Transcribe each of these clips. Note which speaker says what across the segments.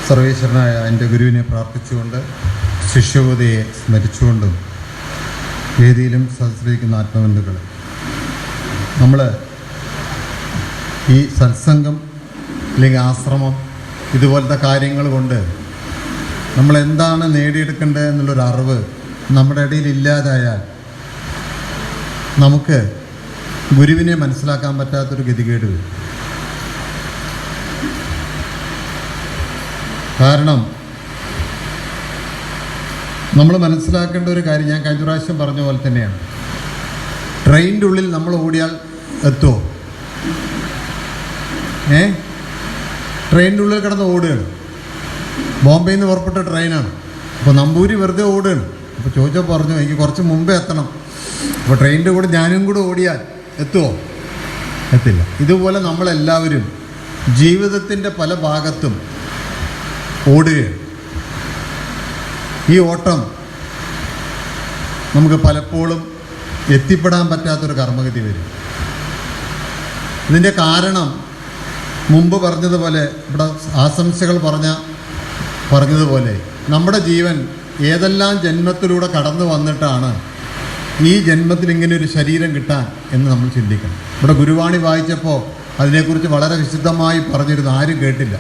Speaker 1: സർവേശ്വരനായ എൻ്റെ ഗുരുവിനെ പ്രാർത്ഥിച്ചുകൊണ്ട് ശിഷ്യബോധയെ സ്മരിച്ചുകൊണ്ടും വേദിയിലും സദസ്സിലിരിക്കുന്ന ആത്മബന്ധുക്കൾ, നമ്മൾ ഈ സത്സംഗം അല്ലെങ്കിൽ ആശ്രമം ഇതുപോലത്തെ കാര്യങ്ങൾ കൊണ്ട് നമ്മൾ എന്താണ് നേടിയെടുക്കേണ്ടത് എന്നുള്ളൊരു അറിവ് നമ്മുടെ ഇടയിൽ ഇല്ലാതായാൽ നമുക്ക് ഗുരുവിനെ മനസ്സിലാക്കാൻ പറ്റാത്തൊരു ഗതികേട് വരും. കാരണം നമ്മൾ മനസ്സിലാക്കേണ്ട ഒരു കാര്യം ഞാൻ കഴിഞ്ഞ പ്രാവശ്യം പറഞ്ഞ പോലെ തന്നെയാണ്. ട്രെയിനിൻ്റെ ഉള്ളിൽ നമ്മൾ ഓടിയാൽ എത്തുമോ? ട്രെയിനിൻ്റെ ഉള്ളിൽ കിടന്ന് ഓടുകയാണ്. ബോംബെയിൽ നിന്ന് പുറപ്പെട്ട ട്രെയിനാണ്. അപ്പോൾ നമ്പൂരി വെറുതെ ഓടുകയാണ്. അപ്പോൾ ചോദിച്ചപ്പോൾ പറഞ്ഞു എനിക്ക് കുറച്ച് മുമ്പേ എത്തണം. അപ്പോൾ ട്രെയിനിൻ്റെ കൂടെ ഞാനും കൂടെ ഓടിയാൽ എത്തുമോ? എത്തില്ല. ഇതുപോലെ നമ്മളെല്ലാവരും ജീവിതത്തിൻ്റെ പല ഭാഗത്തും ഓടുകയാണ്. ഈ ഓട്ടം നമുക്ക് പലപ്പോഴും എത്തിപ്പെടാൻ പറ്റാത്തൊരു കർമ്മഗതി വരും. ഇതിൻ്റെ കാരണം മുമ്പ് പറഞ്ഞതുപോലെ, ഇവിടെ ആശംസകൾ പറഞ്ഞതുപോലെ നമ്മുടെ ജീവൻ ഏതെല്ലാം ജന്മത്തിലൂടെ കടന്നു വന്നിട്ടാണ് ഈ ജന്മത്തിൽ ഇങ്ങനെ ഒരു ശരീരം കിട്ടാൻ എന്ന് നമ്മൾ ചിന്തിക്കണം. ഇവിടെ ഗുരുവാണി വായിച്ചപ്പോൾ അതിനെക്കുറിച്ച് വളരെ വിശദമായി പറഞ്ഞിരുന്നു. ആരും കേട്ടില്ല.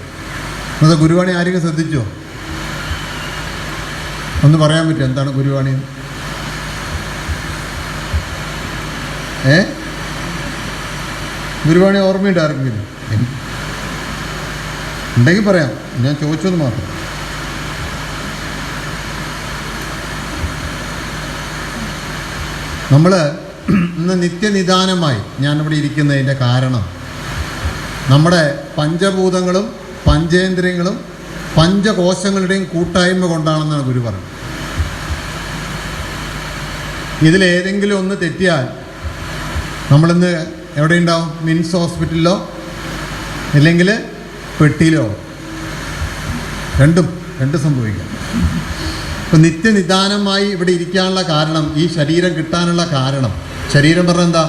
Speaker 1: അന്നത്തെ ഗുരുവാണി ആരെങ്കിലും ശ്രദ്ധിച്ചോ? ഒന്ന് പറയാൻ പറ്റുമോ എന്താണ് ഗുരുവാണി? ഗുരുവാണി ഓർമ്മയുണ്ട് ആർക്കെങ്കിലും? ഉണ്ടെങ്കിൽ പറയാം, ഞാൻ ചോദിച്ചത് മാത്രം. നമ്മൾ ഇന്ന് നിത്യനിദാനമായി ഞാനിവിടെ ഇരിക്കുന്നതിൻ്റെ കാരണം നമ്മുടെ പഞ്ചഭൂതങ്ങളും പഞ്ചേന്ദ്രിയങ്ങളും പഞ്ചകോശങ്ങളുടെയും കൂട്ടായ്മ കൊണ്ടാണെന്നാണ് ഗുരു പറഞ്ഞത്. ഇതിലേതെങ്കിലും ഒന്ന് തെറ്റിയാൽ നമ്മളിന്ന് എവിടെയുണ്ടാവും? മിംസ് ഹോസ്പിറ്റലിലോ അല്ലെങ്കിൽ പെട്ടിയിലോ. രണ്ടും സംഭവിക്കാം. ഇപ്പം നിത്യനിദാനമായി ഇവിടെ ഇരിക്കാനുള്ള കാരണം, ഈ ശരീരം കിട്ടാനുള്ള കാരണം, ശരീരം പറഞ്ഞാൽ എന്താ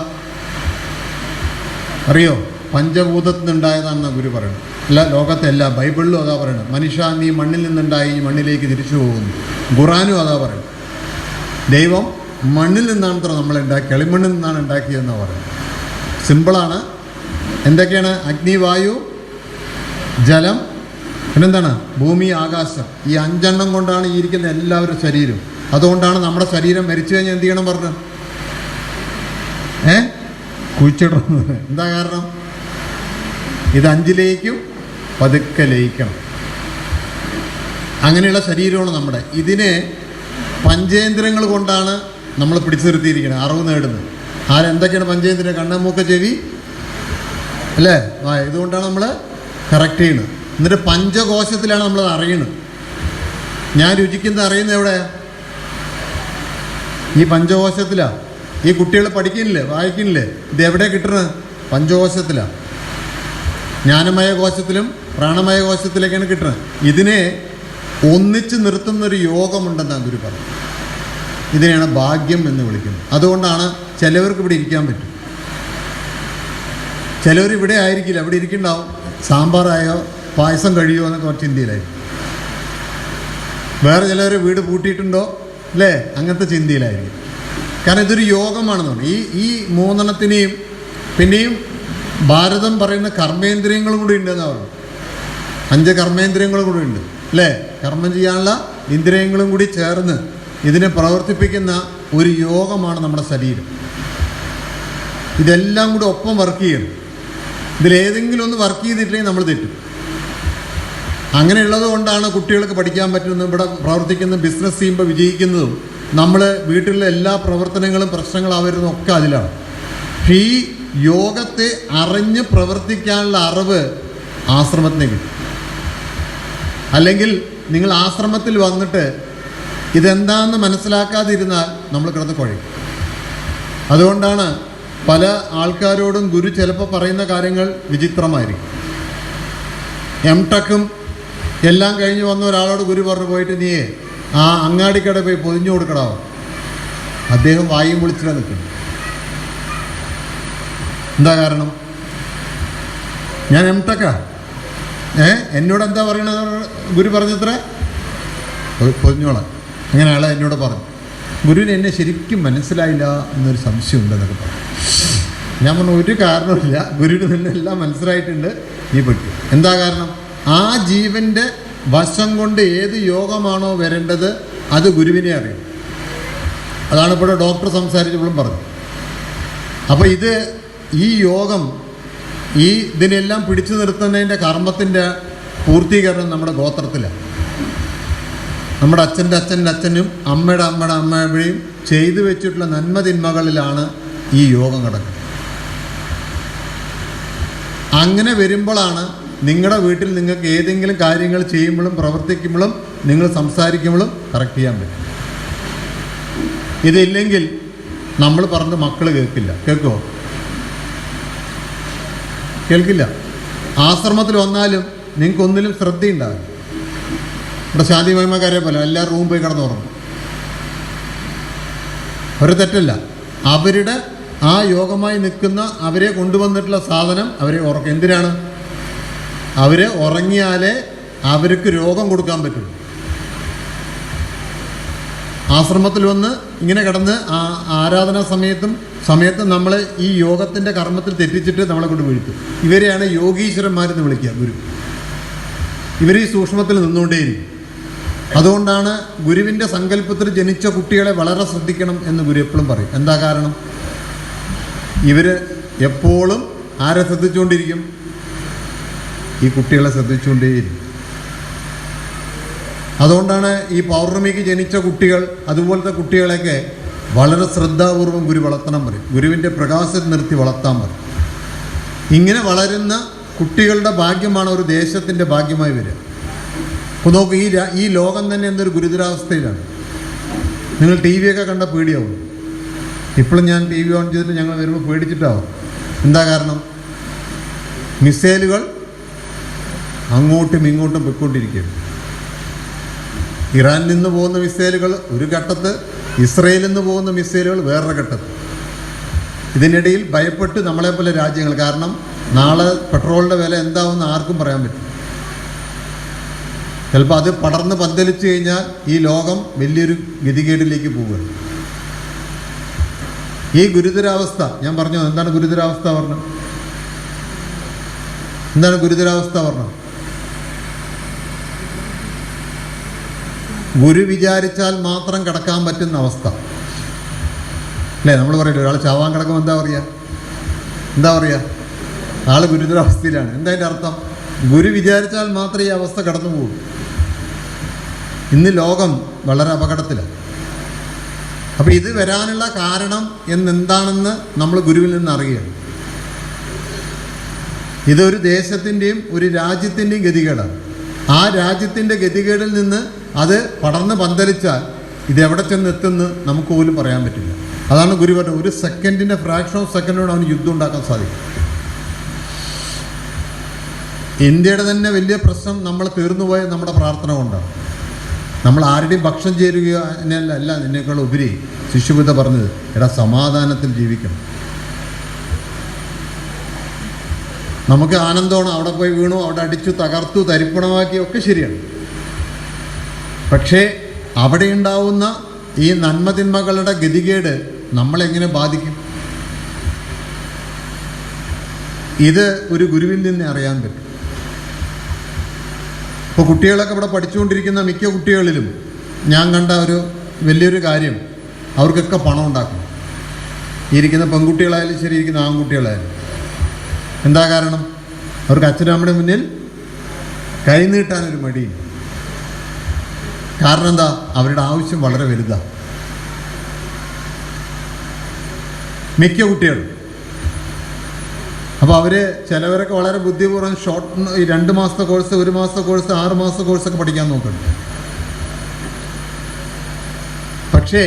Speaker 1: അറിയോ? പഞ്ചഭൂതത്തിൽ നിന്നുണ്ടായതാണെന്നാണ് ഗുരു പറയുന്നത്. അല്ല, ലോകത്തെല്ല, ബൈബിളിലും അതാ പറയുന്നത്. മനുഷ്യ നീ മണ്ണിൽ നിന്നുണ്ടായി മണ്ണിലേക്ക് തിരിച്ചു പോകുന്നു. ഖുറാനും അതാ പറയുന്നത്. ദൈവം മണ്ണിൽ നിന്നാണ് നമ്മളെ ഉണ്ടാക്കി, കളിമണ്ണിൽ നിന്നാണ് ഉണ്ടാക്കിയതെന്നാണ് പറയുന്നത്. സിമ്പിളാണ്. എന്തൊക്കെയാണ്? അഗ്നി, വായു, ജലം, പിന്നെന്താണ്? ഭൂമി, ആകാശം. ഈ 5 കൊണ്ടാണ് ഈ ഇരിക്കുന്ന എല്ലാവരും ശരീരം. അതുകൊണ്ടാണ് നമ്മുടെ ശരീരം മരിച്ചു കഴിഞ്ഞാൽ എന്ത് ചെയ്യണം പറഞ്ഞു? കുഴിച്ചിടണം. എന്താ കാരണം? ഇത് 5 പതുക്കെ ലയിക്കണം. അങ്ങനെയുള്ള ശരീരമാണ് നമ്മുടെ. ഇതിനെ പഞ്ചേന്ദ്രങ്ങൾ കൊണ്ടാണ് നമ്മൾ പിടിച്ചു നിർത്തിയിരിക്കുന്നത്, അറിവ് നേടുന്നത്. എന്തൊക്കെയാണ് പഞ്ചേന്ദ്രിയം? കണ്ണ്, മൂക്ക്, ചെവി, അല്ലേ? ഇതുകൊണ്ടാണ് നമ്മൾ കറക്റ്റ് ചെയ്യുന്നത്. എന്നിട്ട് പഞ്ചകോശത്തിലാണ് നമ്മളത് അറിയുന്നത്. ഞാൻ രുചിക്കുന്നത് അറിയുന്നത് എവിടെയാണ്? ഈ പഞ്ചകോശത്തിലാണ്. ഈ കുട്ടികൾ പഠിക്കുന്നില്ലേ, വായിക്കുന്നില്ലേ? ഇത് എവിടെ കിട്ടുന്നത്? പഞ്ചകോശത്തിലാണ്. ജ്ഞാനമയ കോശത്തിലും പ്രാണമയ കോശത്തിലേക്കാണ് കിട്ടുന്നത്. ഇതിനെ ഒന്നിച്ച് നിർത്തുന്നൊരു യോഗമുണ്ടെന്നാണ് ഗുരു പറഞ്ഞു. ഇതിനെയാണ് ഭാഗ്യം എന്ന് വിളിക്കുന്നത്. അതുകൊണ്ടാണ് ചിലവർക്ക് ഇവിടെ ഇരിക്കാൻ പറ്റും. ചിലവർ ഇവിടെ ആയിരിക്കില്ല, ഇവിടെ ഇരിക്കുന്നുണ്ടാവും. സാമ്പാറായോ പായസം കഴിയുമോ എന്നൊക്കെ ചിന്തയിലായിരിക്കും. വേറെ ചിലവർ വീട് പൂട്ടിയിട്ടുണ്ടോ, അല്ലേ? അങ്ങനത്തെ ചിന്തയിലായിരിക്കും. കാരണം ഇതൊരു യോഗമാണെന്ന് പറഞ്ഞു. ഈ 3 പിന്നെയും ഭാരതം പറയുന്ന കർമ്മേന്ദ്രിയങ്ങളും കൂടി ഉണ്ടെന്നാണ് പറഞ്ഞു. 5 കർമ്മേന്ദ്രിയങ്ങളും കൂടി ഉണ്ട്, അല്ലേ? കർമ്മം ചെയ്യാനുള്ള ഇന്ദ്രിയങ്ങളും കൂടി ചേർന്ന് ഇതിനെ പ്രവർത്തിപ്പിക്കുന്ന ഒരു യോഗമാണ് നമ്മുടെ ശരീരം. ഇതെല്ലാം കൂടി ഒപ്പം വർക്ക് ചെയ്യണം. ഇതിലേതെങ്കിലും ഒന്ന് വർക്ക് ചെയ്തിട്ടില്ലെങ്കിൽ നമ്മൾ തെറ്റും. അങ്ങനെയുള്ളത് കൊണ്ടാണ് കുട്ടികൾക്ക് പഠിക്കാൻ പറ്റുന്നതും ഇവിടെ പ്രവർത്തിക്കുന്ന ബിസിനസ് ചെയ്യുമ്പോൾ വിജയിക്കുന്നതും നമ്മൾ വീട്ടിലുള്ള എല്ലാ പ്രവർത്തനങ്ങളും പ്രശ്നങ്ങളാവരുന്നതും ഒക്കെ അതിലാണ്. ഈ യോഗത്തെ അറിഞ്ഞ് പ്രവർത്തിക്കാനുള്ള അറിവ് ആശ്രമത്തിന് കിട്ടും. അല്ലെങ്കിൽ നിങ്ങൾ ആശ്രമത്തിൽ വന്നിട്ട് ഇതെന്താണെന്ന് മനസ്സിലാക്കാതിരുന്നാൽ നമ്മൾ കിടന്ന് കുഴയും. അതുകൊണ്ടാണ് പല ആൾക്കാരോടും ഗുരു ചിലപ്പോൾ പറയുന്ന കാര്യങ്ങൾ വിചിത്രമായിരിക്കും. M.Tech എല്ലാം കഴിഞ്ഞ് വന്ന ഒരാളോട് ഗുരു പറഞ്ഞു പോയിട്ട് നീ അങ്ങാടിക്കട പോയി പൊതിഞ്ഞു കൊടുക്കടാവോ. അദ്ദേഹം വായും പൊളിച്ചിട്ടാണ് നിൽക്കുന്നത്. എന്താ കാരണം? ഞാൻ M.Tech എന്നോട് എന്താ പറയണത്? ഗുരു പറഞ്ഞത്ര പൊതിഞ്ഞോളാം. അങ്ങനെ ആളെ എന്നോട് പറഞ്ഞു. ഗുരുവിന് എന്നെ ശരിക്കും മനസ്സിലായില്ല എന്നൊരു സംശയമുണ്ടെന്നൊക്കെ പറഞ്ഞു. ഞാൻ പറഞ്ഞു ഒരു കാരണമില്ല, ഗുരുവിന് നിന്നെല്ലാം മനസ്സിലായിട്ടുണ്ട്, നീ പറ്റും. എന്താ കാരണം? ആ ജീവൻ്റെ വശം കൊണ്ട് ഏത് യോഗമാണോ വരേണ്ടത് അത് ഗുരുവിനെ അറിയും. അതാണ് ഇപ്പോൾ ഡോക്ടർ സംസാരിച്ചപ്പോഴും പറഞ്ഞു. അപ്പോൾ ഈ യോഗം ഇതിനെല്ലാം പിടിച്ചു നിർത്തുന്നതിൻ്റെ കർമ്മത്തിൻ്റെ പൂർത്തീകരണം നമ്മുടെ ഗോത്രത്തിലാണ്. നമ്മുടെ അച്ഛൻ്റെ അച്ഛൻ്റെ അച്ഛനും അമ്മയുടെ അമ്മയുടെ അമ്മയുടെയും ചെയ്തു വെച്ചിട്ടുള്ള നന്മതിന്മകളിലാണ് ഈ യോഗം കിടക്കുന്നത്. അങ്ങനെ വരുമ്പോഴാണ് നിങ്ങളുടെ വീട്ടിൽ നിങ്ങൾക്ക് ഏതെങ്കിലും കാര്യങ്ങൾ ചെയ്യുമ്പോഴും പ്രവർത്തിക്കുമ്പോഴും നിങ്ങൾ സംസാരിക്കുമ്പോഴും കറക്റ്റ് ചെയ്യാൻ പറ്റും. ഇതില്ലെങ്കിൽ നമ്മൾ പറഞ്ഞ് മക്കൾ കേൾക്കുമോ? കേൾക്കില്ല. ആശ്രമത്തിൽ വന്നാലും നിങ്ങൾക്ക് ഒന്നിലും ശ്രദ്ധയുണ്ടാകും. ഇവിടെ ശാന്തി മഹിമക്കാരെ പോലെ എല്ലാ റൂം പോയി കിടന്നുറങ്ങും. ഒരു തെറ്റല്ല. അവരുടെ ആ യോഗമായി നിൽക്കുന്ന അവരെ കൊണ്ടുവന്നിട്ടുള്ള സാധനം അവരെ ഉറക്കും. എന്തിനാണ്? അവർ ഉറങ്ങിയാലേ അവർക്ക് രോഗം കൊടുക്കാൻ പറ്റുള്ളൂ. ആശ്രമത്തിൽ വന്ന് ഇങ്ങനെ കിടന്ന് ആരാധനാ സമയത്തും നമ്മൾ ഈ യോഗത്തിൻ്റെ കർമ്മത്തിൽ തെറ്റിച്ചിട്ട് നമ്മളെ കൊണ്ട് വീഴ്ത്തും. ഇവരെയാണ് യോഗീശ്വരന്മാരെന്ന് വിളിക്കുക ഗുരു. ഇവർ ഈ സൂക്ഷ്മത്തിൽ നിന്നുകൊണ്ടേയിരിക്കും. അതുകൊണ്ടാണ് ഗുരുവിൻ്റെ സങ്കല്പത്തിൽ ജനിച്ച കുട്ടികളെ വളരെ ശ്രദ്ധിക്കണം എന്ന് ഗുരു എപ്പോഴും പറയും. എന്താ കാരണം? ഇവർ എപ്പോഴും ആരെ ശ്രദ്ധിച്ചുകൊണ്ടിരിക്കും? ഈ കുട്ടികളെ ശ്രദ്ധിച്ചുകൊണ്ടേയിരിക്കും. അതുകൊണ്ടാണ് ഈ പൗർണമിക്ക് ജനിച്ച കുട്ടികൾ അതുപോലത്തെ കുട്ടികളെയൊക്കെ വളരെ ശ്രദ്ധാപൂർവം ഗുരു വളർത്തണം പറയും. ഗുരുവിൻ്റെ പ്രകാശം നിർത്തി വളർത്താൻ പറയും. ഇങ്ങനെ വളരുന്ന കുട്ടികളുടെ ഭാഗ്യമാണ് ഒരു ദേശത്തിൻ്റെ ഭാഗ്യമായി വരിക. അപ്പോൾ നോക്ക്, ഈ ലോകം തന്നെ എന്തൊരു ഗുരുതരാവസ്ഥയിലാണ്. നിങ്ങൾ ടി വിയൊക്കെ കണ്ട പേടിയാവും. ഇപ്പോഴും ഞാൻ ടി വി ഓൺ ചെയ്തിട്ട് ഞങ്ങൾ വരുമ്പോൾ പേടിച്ചിട്ടാവും. എന്താ കാരണം? മിസൈലുകൾ അങ്ങോട്ടും ഇങ്ങോട്ടും പൊയ്ക്കൊണ്ടിരിക്കുകയാണ്. ഇറാനിൽ നിന്ന് പോകുന്ന മിസൈലുകൾ ഒരു ഘട്ടത്ത്, ഇസ്രയേലിൽ നിന്ന് പോകുന്ന മിസൈലുകൾ വേറൊരു ഘട്ടത്ത്. ഇതിനിടയിൽ ഭയപ്പെട്ട് നമ്മളെപ്പോലെ രാജ്യങ്ങൾ, കാരണം നാളെ പെട്രോളിൻ്റെ വില എന്താവുമെന്ന് ആർക്കും പറയാൻ പറ്റും. ചിലപ്പോൾ അത് പടർന്ന് പന്തലിച്ചു കഴിഞ്ഞാൽ ഈ ലോകം വലിയൊരു ഗതികേടിലേക്ക് പോവുകയാണ്. ഈ ഗുരുതരാവസ്ഥ ഞാൻ പറഞ്ഞു. എന്താണ് ഗുരുതരാവസ്ഥ പറഞ്ഞത്? എന്താണ് ഗുരുതരാവസ്ഥ പറഞ്ഞത്? ഗുരു വിചാരിച്ചാൽ മാത്രം കിടക്കാൻ പറ്റുന്ന അവസ്ഥ അല്ലേ? നമ്മൾ പറയില്ല, ഒരാൾ ചാവാൻ കിടക്കുമ്പോൾ എന്താ പറയുക? ആൾ ഗുരുതരാവസ്ഥയിലാണ്. എന്താ അതിൻ്റെ അർത്ഥം? ഗുരു വിചാരിച്ചാൽ മാത്രമേ ഈ അവസ്ഥ കടന്നു പോകും. ഇന്ന് ലോകം വളരെ അപകടത്തിലാണ്. അപ്പോൾ ഇത് വരാനുള്ള കാരണം എന്നെന്താണെന്ന് നമ്മൾ ഗുരുവിൽ നിന്ന് അറിയുകയാണ്. ഇതൊരു ദേശത്തിൻ്റെയും ഒരു രാജ്യത്തിൻ്റെയും ഗതികേടാണ്. ആ രാജ്യത്തിൻ്റെ ഗതികേടിൽ നിന്ന് അത് പടർന്ന് പന്തലിച്ചാൽ ഇതെവിടെ ചെന്നെത്തുമെന്ന് നമുക്ക് പോലും പറയാൻ പറ്റില്ല. അതാണ് ഗുരു പറഞ്ഞത്, ഒരു സെക്കൻഡിൻ്റെ ഫ്രാക്ഷൻ ഓഫ് സെക്കൻഡോട് അവന് യുദ്ധം ഉണ്ടാക്കാൻ സാധിക്കും. ഇന്ത്യയുടെ തന്നെ വലിയ പ്രശ്നം നമ്മൾ തീർന്നുപോയ നമ്മുടെ പ്രാർത്ഥന കൊണ്ടാണ്. നമ്മൾ ആരുടെയും പക്ഷം ചേരുകയോ അല്ല, എന്നേക്കാൾ ഉപരി ശിശുബുദ്ധ പറഞ്ഞത്, എടാ സമാധാനത്തിൽ ജീവിക്കണം. നമുക്ക് ആനന്ദമാണ്, അവിടെ പോയി വീണു, അവിടെ അടിച്ചു തകർത്തു തരിപ്പണമാക്കി, ഒക്കെ ശരിയാണ്. പക്ഷേ അവിടെ ഉണ്ടാവുന്ന ഈ നന്മതിന്മകളുടെ ഗതികേട് നമ്മളെങ്ങനെ ബാധിക്കും? ഇത് ഒരു ഗുരുവിൽ നിന്ന് അറിയാൻ പറ്റും. ഇപ്പോൾ കുട്ടികളൊക്കെ ഇവിടെ പഠിച്ചുകൊണ്ടിരിക്കുന്ന മിക്ക കുട്ടികളിലും ഞാൻ കണ്ട ഒരു വലിയൊരു കാര്യം, അവർക്കൊക്കെ പണം ഉണ്ടാക്കണം. ഇരിക്കുന്ന പെൺകുട്ടികളായാലും ശരി, ഇരിക്കുന്ന ആൺകുട്ടികളായാലും. എന്താ കാരണം? അവർക്ക് അച്ഛനും അമ്മയുടെ മുന്നിൽ കൈനീട്ടാനൊരു മടിയില്ല. കാരണം എന്താ? അവരുടെ ആവശ്യം വളരെ വലുതാണ്. മിക്ക കുട്ടികൾ. അപ്പോൾ അവർ ചിലവരൊക്കെ വളരെ ബുദ്ധിപൂർവ്വം ഈ 2 മാസത്തെ കോഴ്സ്, 1 മാസത്തെ കോഴ്സ്, 6 മാസത്തെ കോഴ്സൊക്കെ പഠിക്കാൻ നോക്കുന്നുണ്ട്. പക്ഷേ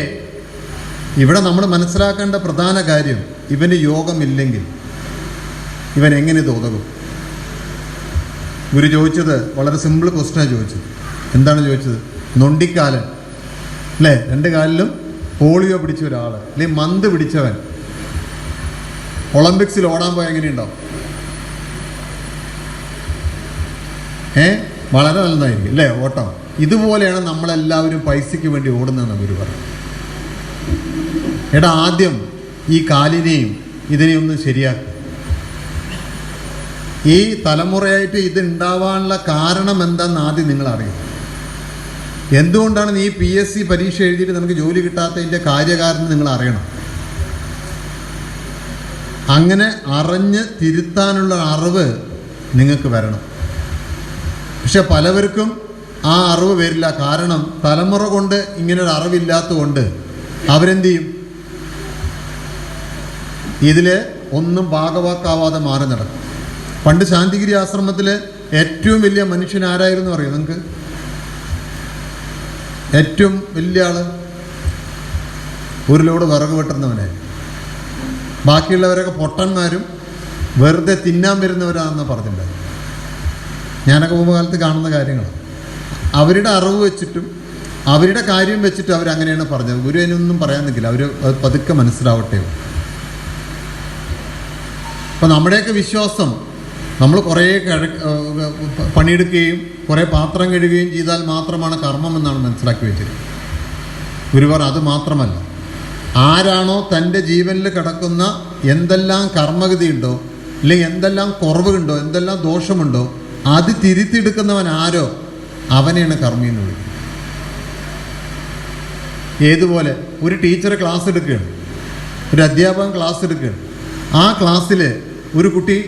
Speaker 1: ഇവിടെ നമ്മൾ മനസ്സിലാക്കേണ്ട പ്രധാന കാര്യം, ഇവന് യോഗമില്ലെങ്കിൽ ഇവൻ എങ്ങനെ ഇത് ഉതകും? ഗുരു ചോദിച്ചത് വളരെ സിമ്പിൾ ക്വസ്റ്റ്യനാണ് ചോദിച്ചത്. എന്താണ് ചോദിച്ചത്? നൊണ്ടിക്കാലൻ അല്ലേ, 2 കാലിലും പോളിയോ പിടിച്ച ഒരാൾ, അല്ലെങ്കിൽ മന്ത് പിടിച്ചവൻ ഒളിമ്പിക്സിൽ ഓടാൻ പോയാൽ എങ്ങനെയുണ്ടാവും? വളരെ നല്ലതായിരിക്കും അല്ലേ ഓട്ടം. ഇതുപോലെയാണ് നമ്മളെല്ലാവരും പൈസയ്ക്ക് വേണ്ടി ഓടുന്നതെന്ന് ഗുരു പറഞ്ഞു. എടാ, ആദ്യം ഈ കാലിനെയും ഇതിനെയും ഒന്ന് ശരിയാക്കുക. ഈ തലമുറയായിട്ട് ഇത് ഉണ്ടാവാനുള്ള കാരണം എന്താണെന്ന് ആദ്യം നിങ്ങൾ അറിയും. എന്തുകൊണ്ടാണ് നീ PSC പരീക്ഷ എഴുതിയിട്ട് നമുക്ക് ജോലി കിട്ടാത്തതിൻ്റെ കാര്യകാരണം നിങ്ങൾ അറിയണം. അങ്ങനെ അറിഞ്ഞ് തിരുത്താനുള്ള അറിവ് നിങ്ങൾക്ക് വരണം. പക്ഷെ പലവർക്കും ആ അറിവ് വരില്ല. കാരണം തലമുറ കൊണ്ട് ഇങ്ങനൊരു അറിവില്ലാത്തതുകൊണ്ട് അവരെന്ത് ചെയ്യും? ഇതിൽ ഒന്നും ഭാഗവാക്കാവാതെ മാറി നടക്കും. പണ്ട് ശാന്തിഗിരി ആശ്രമത്തിൽ ഏറ്റവും വലിയ മനുഷ്യൻ ആരായിരുന്നു അറിയോ നിങ്ങൾക്ക്? ഏറ്റവും വലിയ ആള് ഒരു ലോഡ് വിറക് വെട്ടുന്നവനെ. ബാക്കിയുള്ളവരൊക്കെ പൊട്ടന്മാരും വെറുതെ തിന്നാൻ വരുന്നവരാണെന്ന് പറഞ്ഞിട്ടുണ്ട്. ഞാനൊക്കെ മുമ്പ് കാലത്ത് കാണുന്ന കാര്യങ്ങളാണ്. അവരുടെ അറിവ് വെച്ചിട്ടും അവരുടെ കാര്യം വെച്ചിട്ടും അവരങ്ങനെയാണ് പറഞ്ഞത്. ഗുരു അതിനൊന്നും പറയാൻ നിൽക്കില്ല. അവർ പതുക്കെ മനസ്സിലാവട്ടെ. അപ്പോൾ നമ്മുടെയൊക്കെ വിശ്വാസം നമ്മൾ കുറേ പണിയെടുക്കുകയും കുറേ പാത്രം കഴുകുകയും ചെയ്താൽ മാത്രമാണ് കർമ്മം എന്നാണ് മനസ്സിലാക്കി വെച്ചിരിക്കുന്നത്. ഗുരുവാർ അത് മാത്രമല്ല, ആരാണോ തൻ്റെ ജീവനിൽ കിടക്കുന്ന എന്തെല്ലാം കർമ്മഗതിയുണ്ടോ, അല്ലെങ്കിൽ എന്തെല്ലാം കുറവുണ്ടോ, എന്തെല്ലാം ദോഷമുണ്ടോ, അത് തിരുത്തിയെടുക്കുന്നവൻ ആരോ അവനെയാണ് കർമ്മി എന്ന് വിളിക്കുന്നത്. ഏതുപോലെ ഒരു ടീച്ചർ ക്ലാസ് എടുക്കുകയാണ്, ഒരു അധ്യാപകൻ ക്ലാസ് എടുക്കുകയാണ്. ആ ക്ലാസ്സിൽ ഒരു കുട്ടി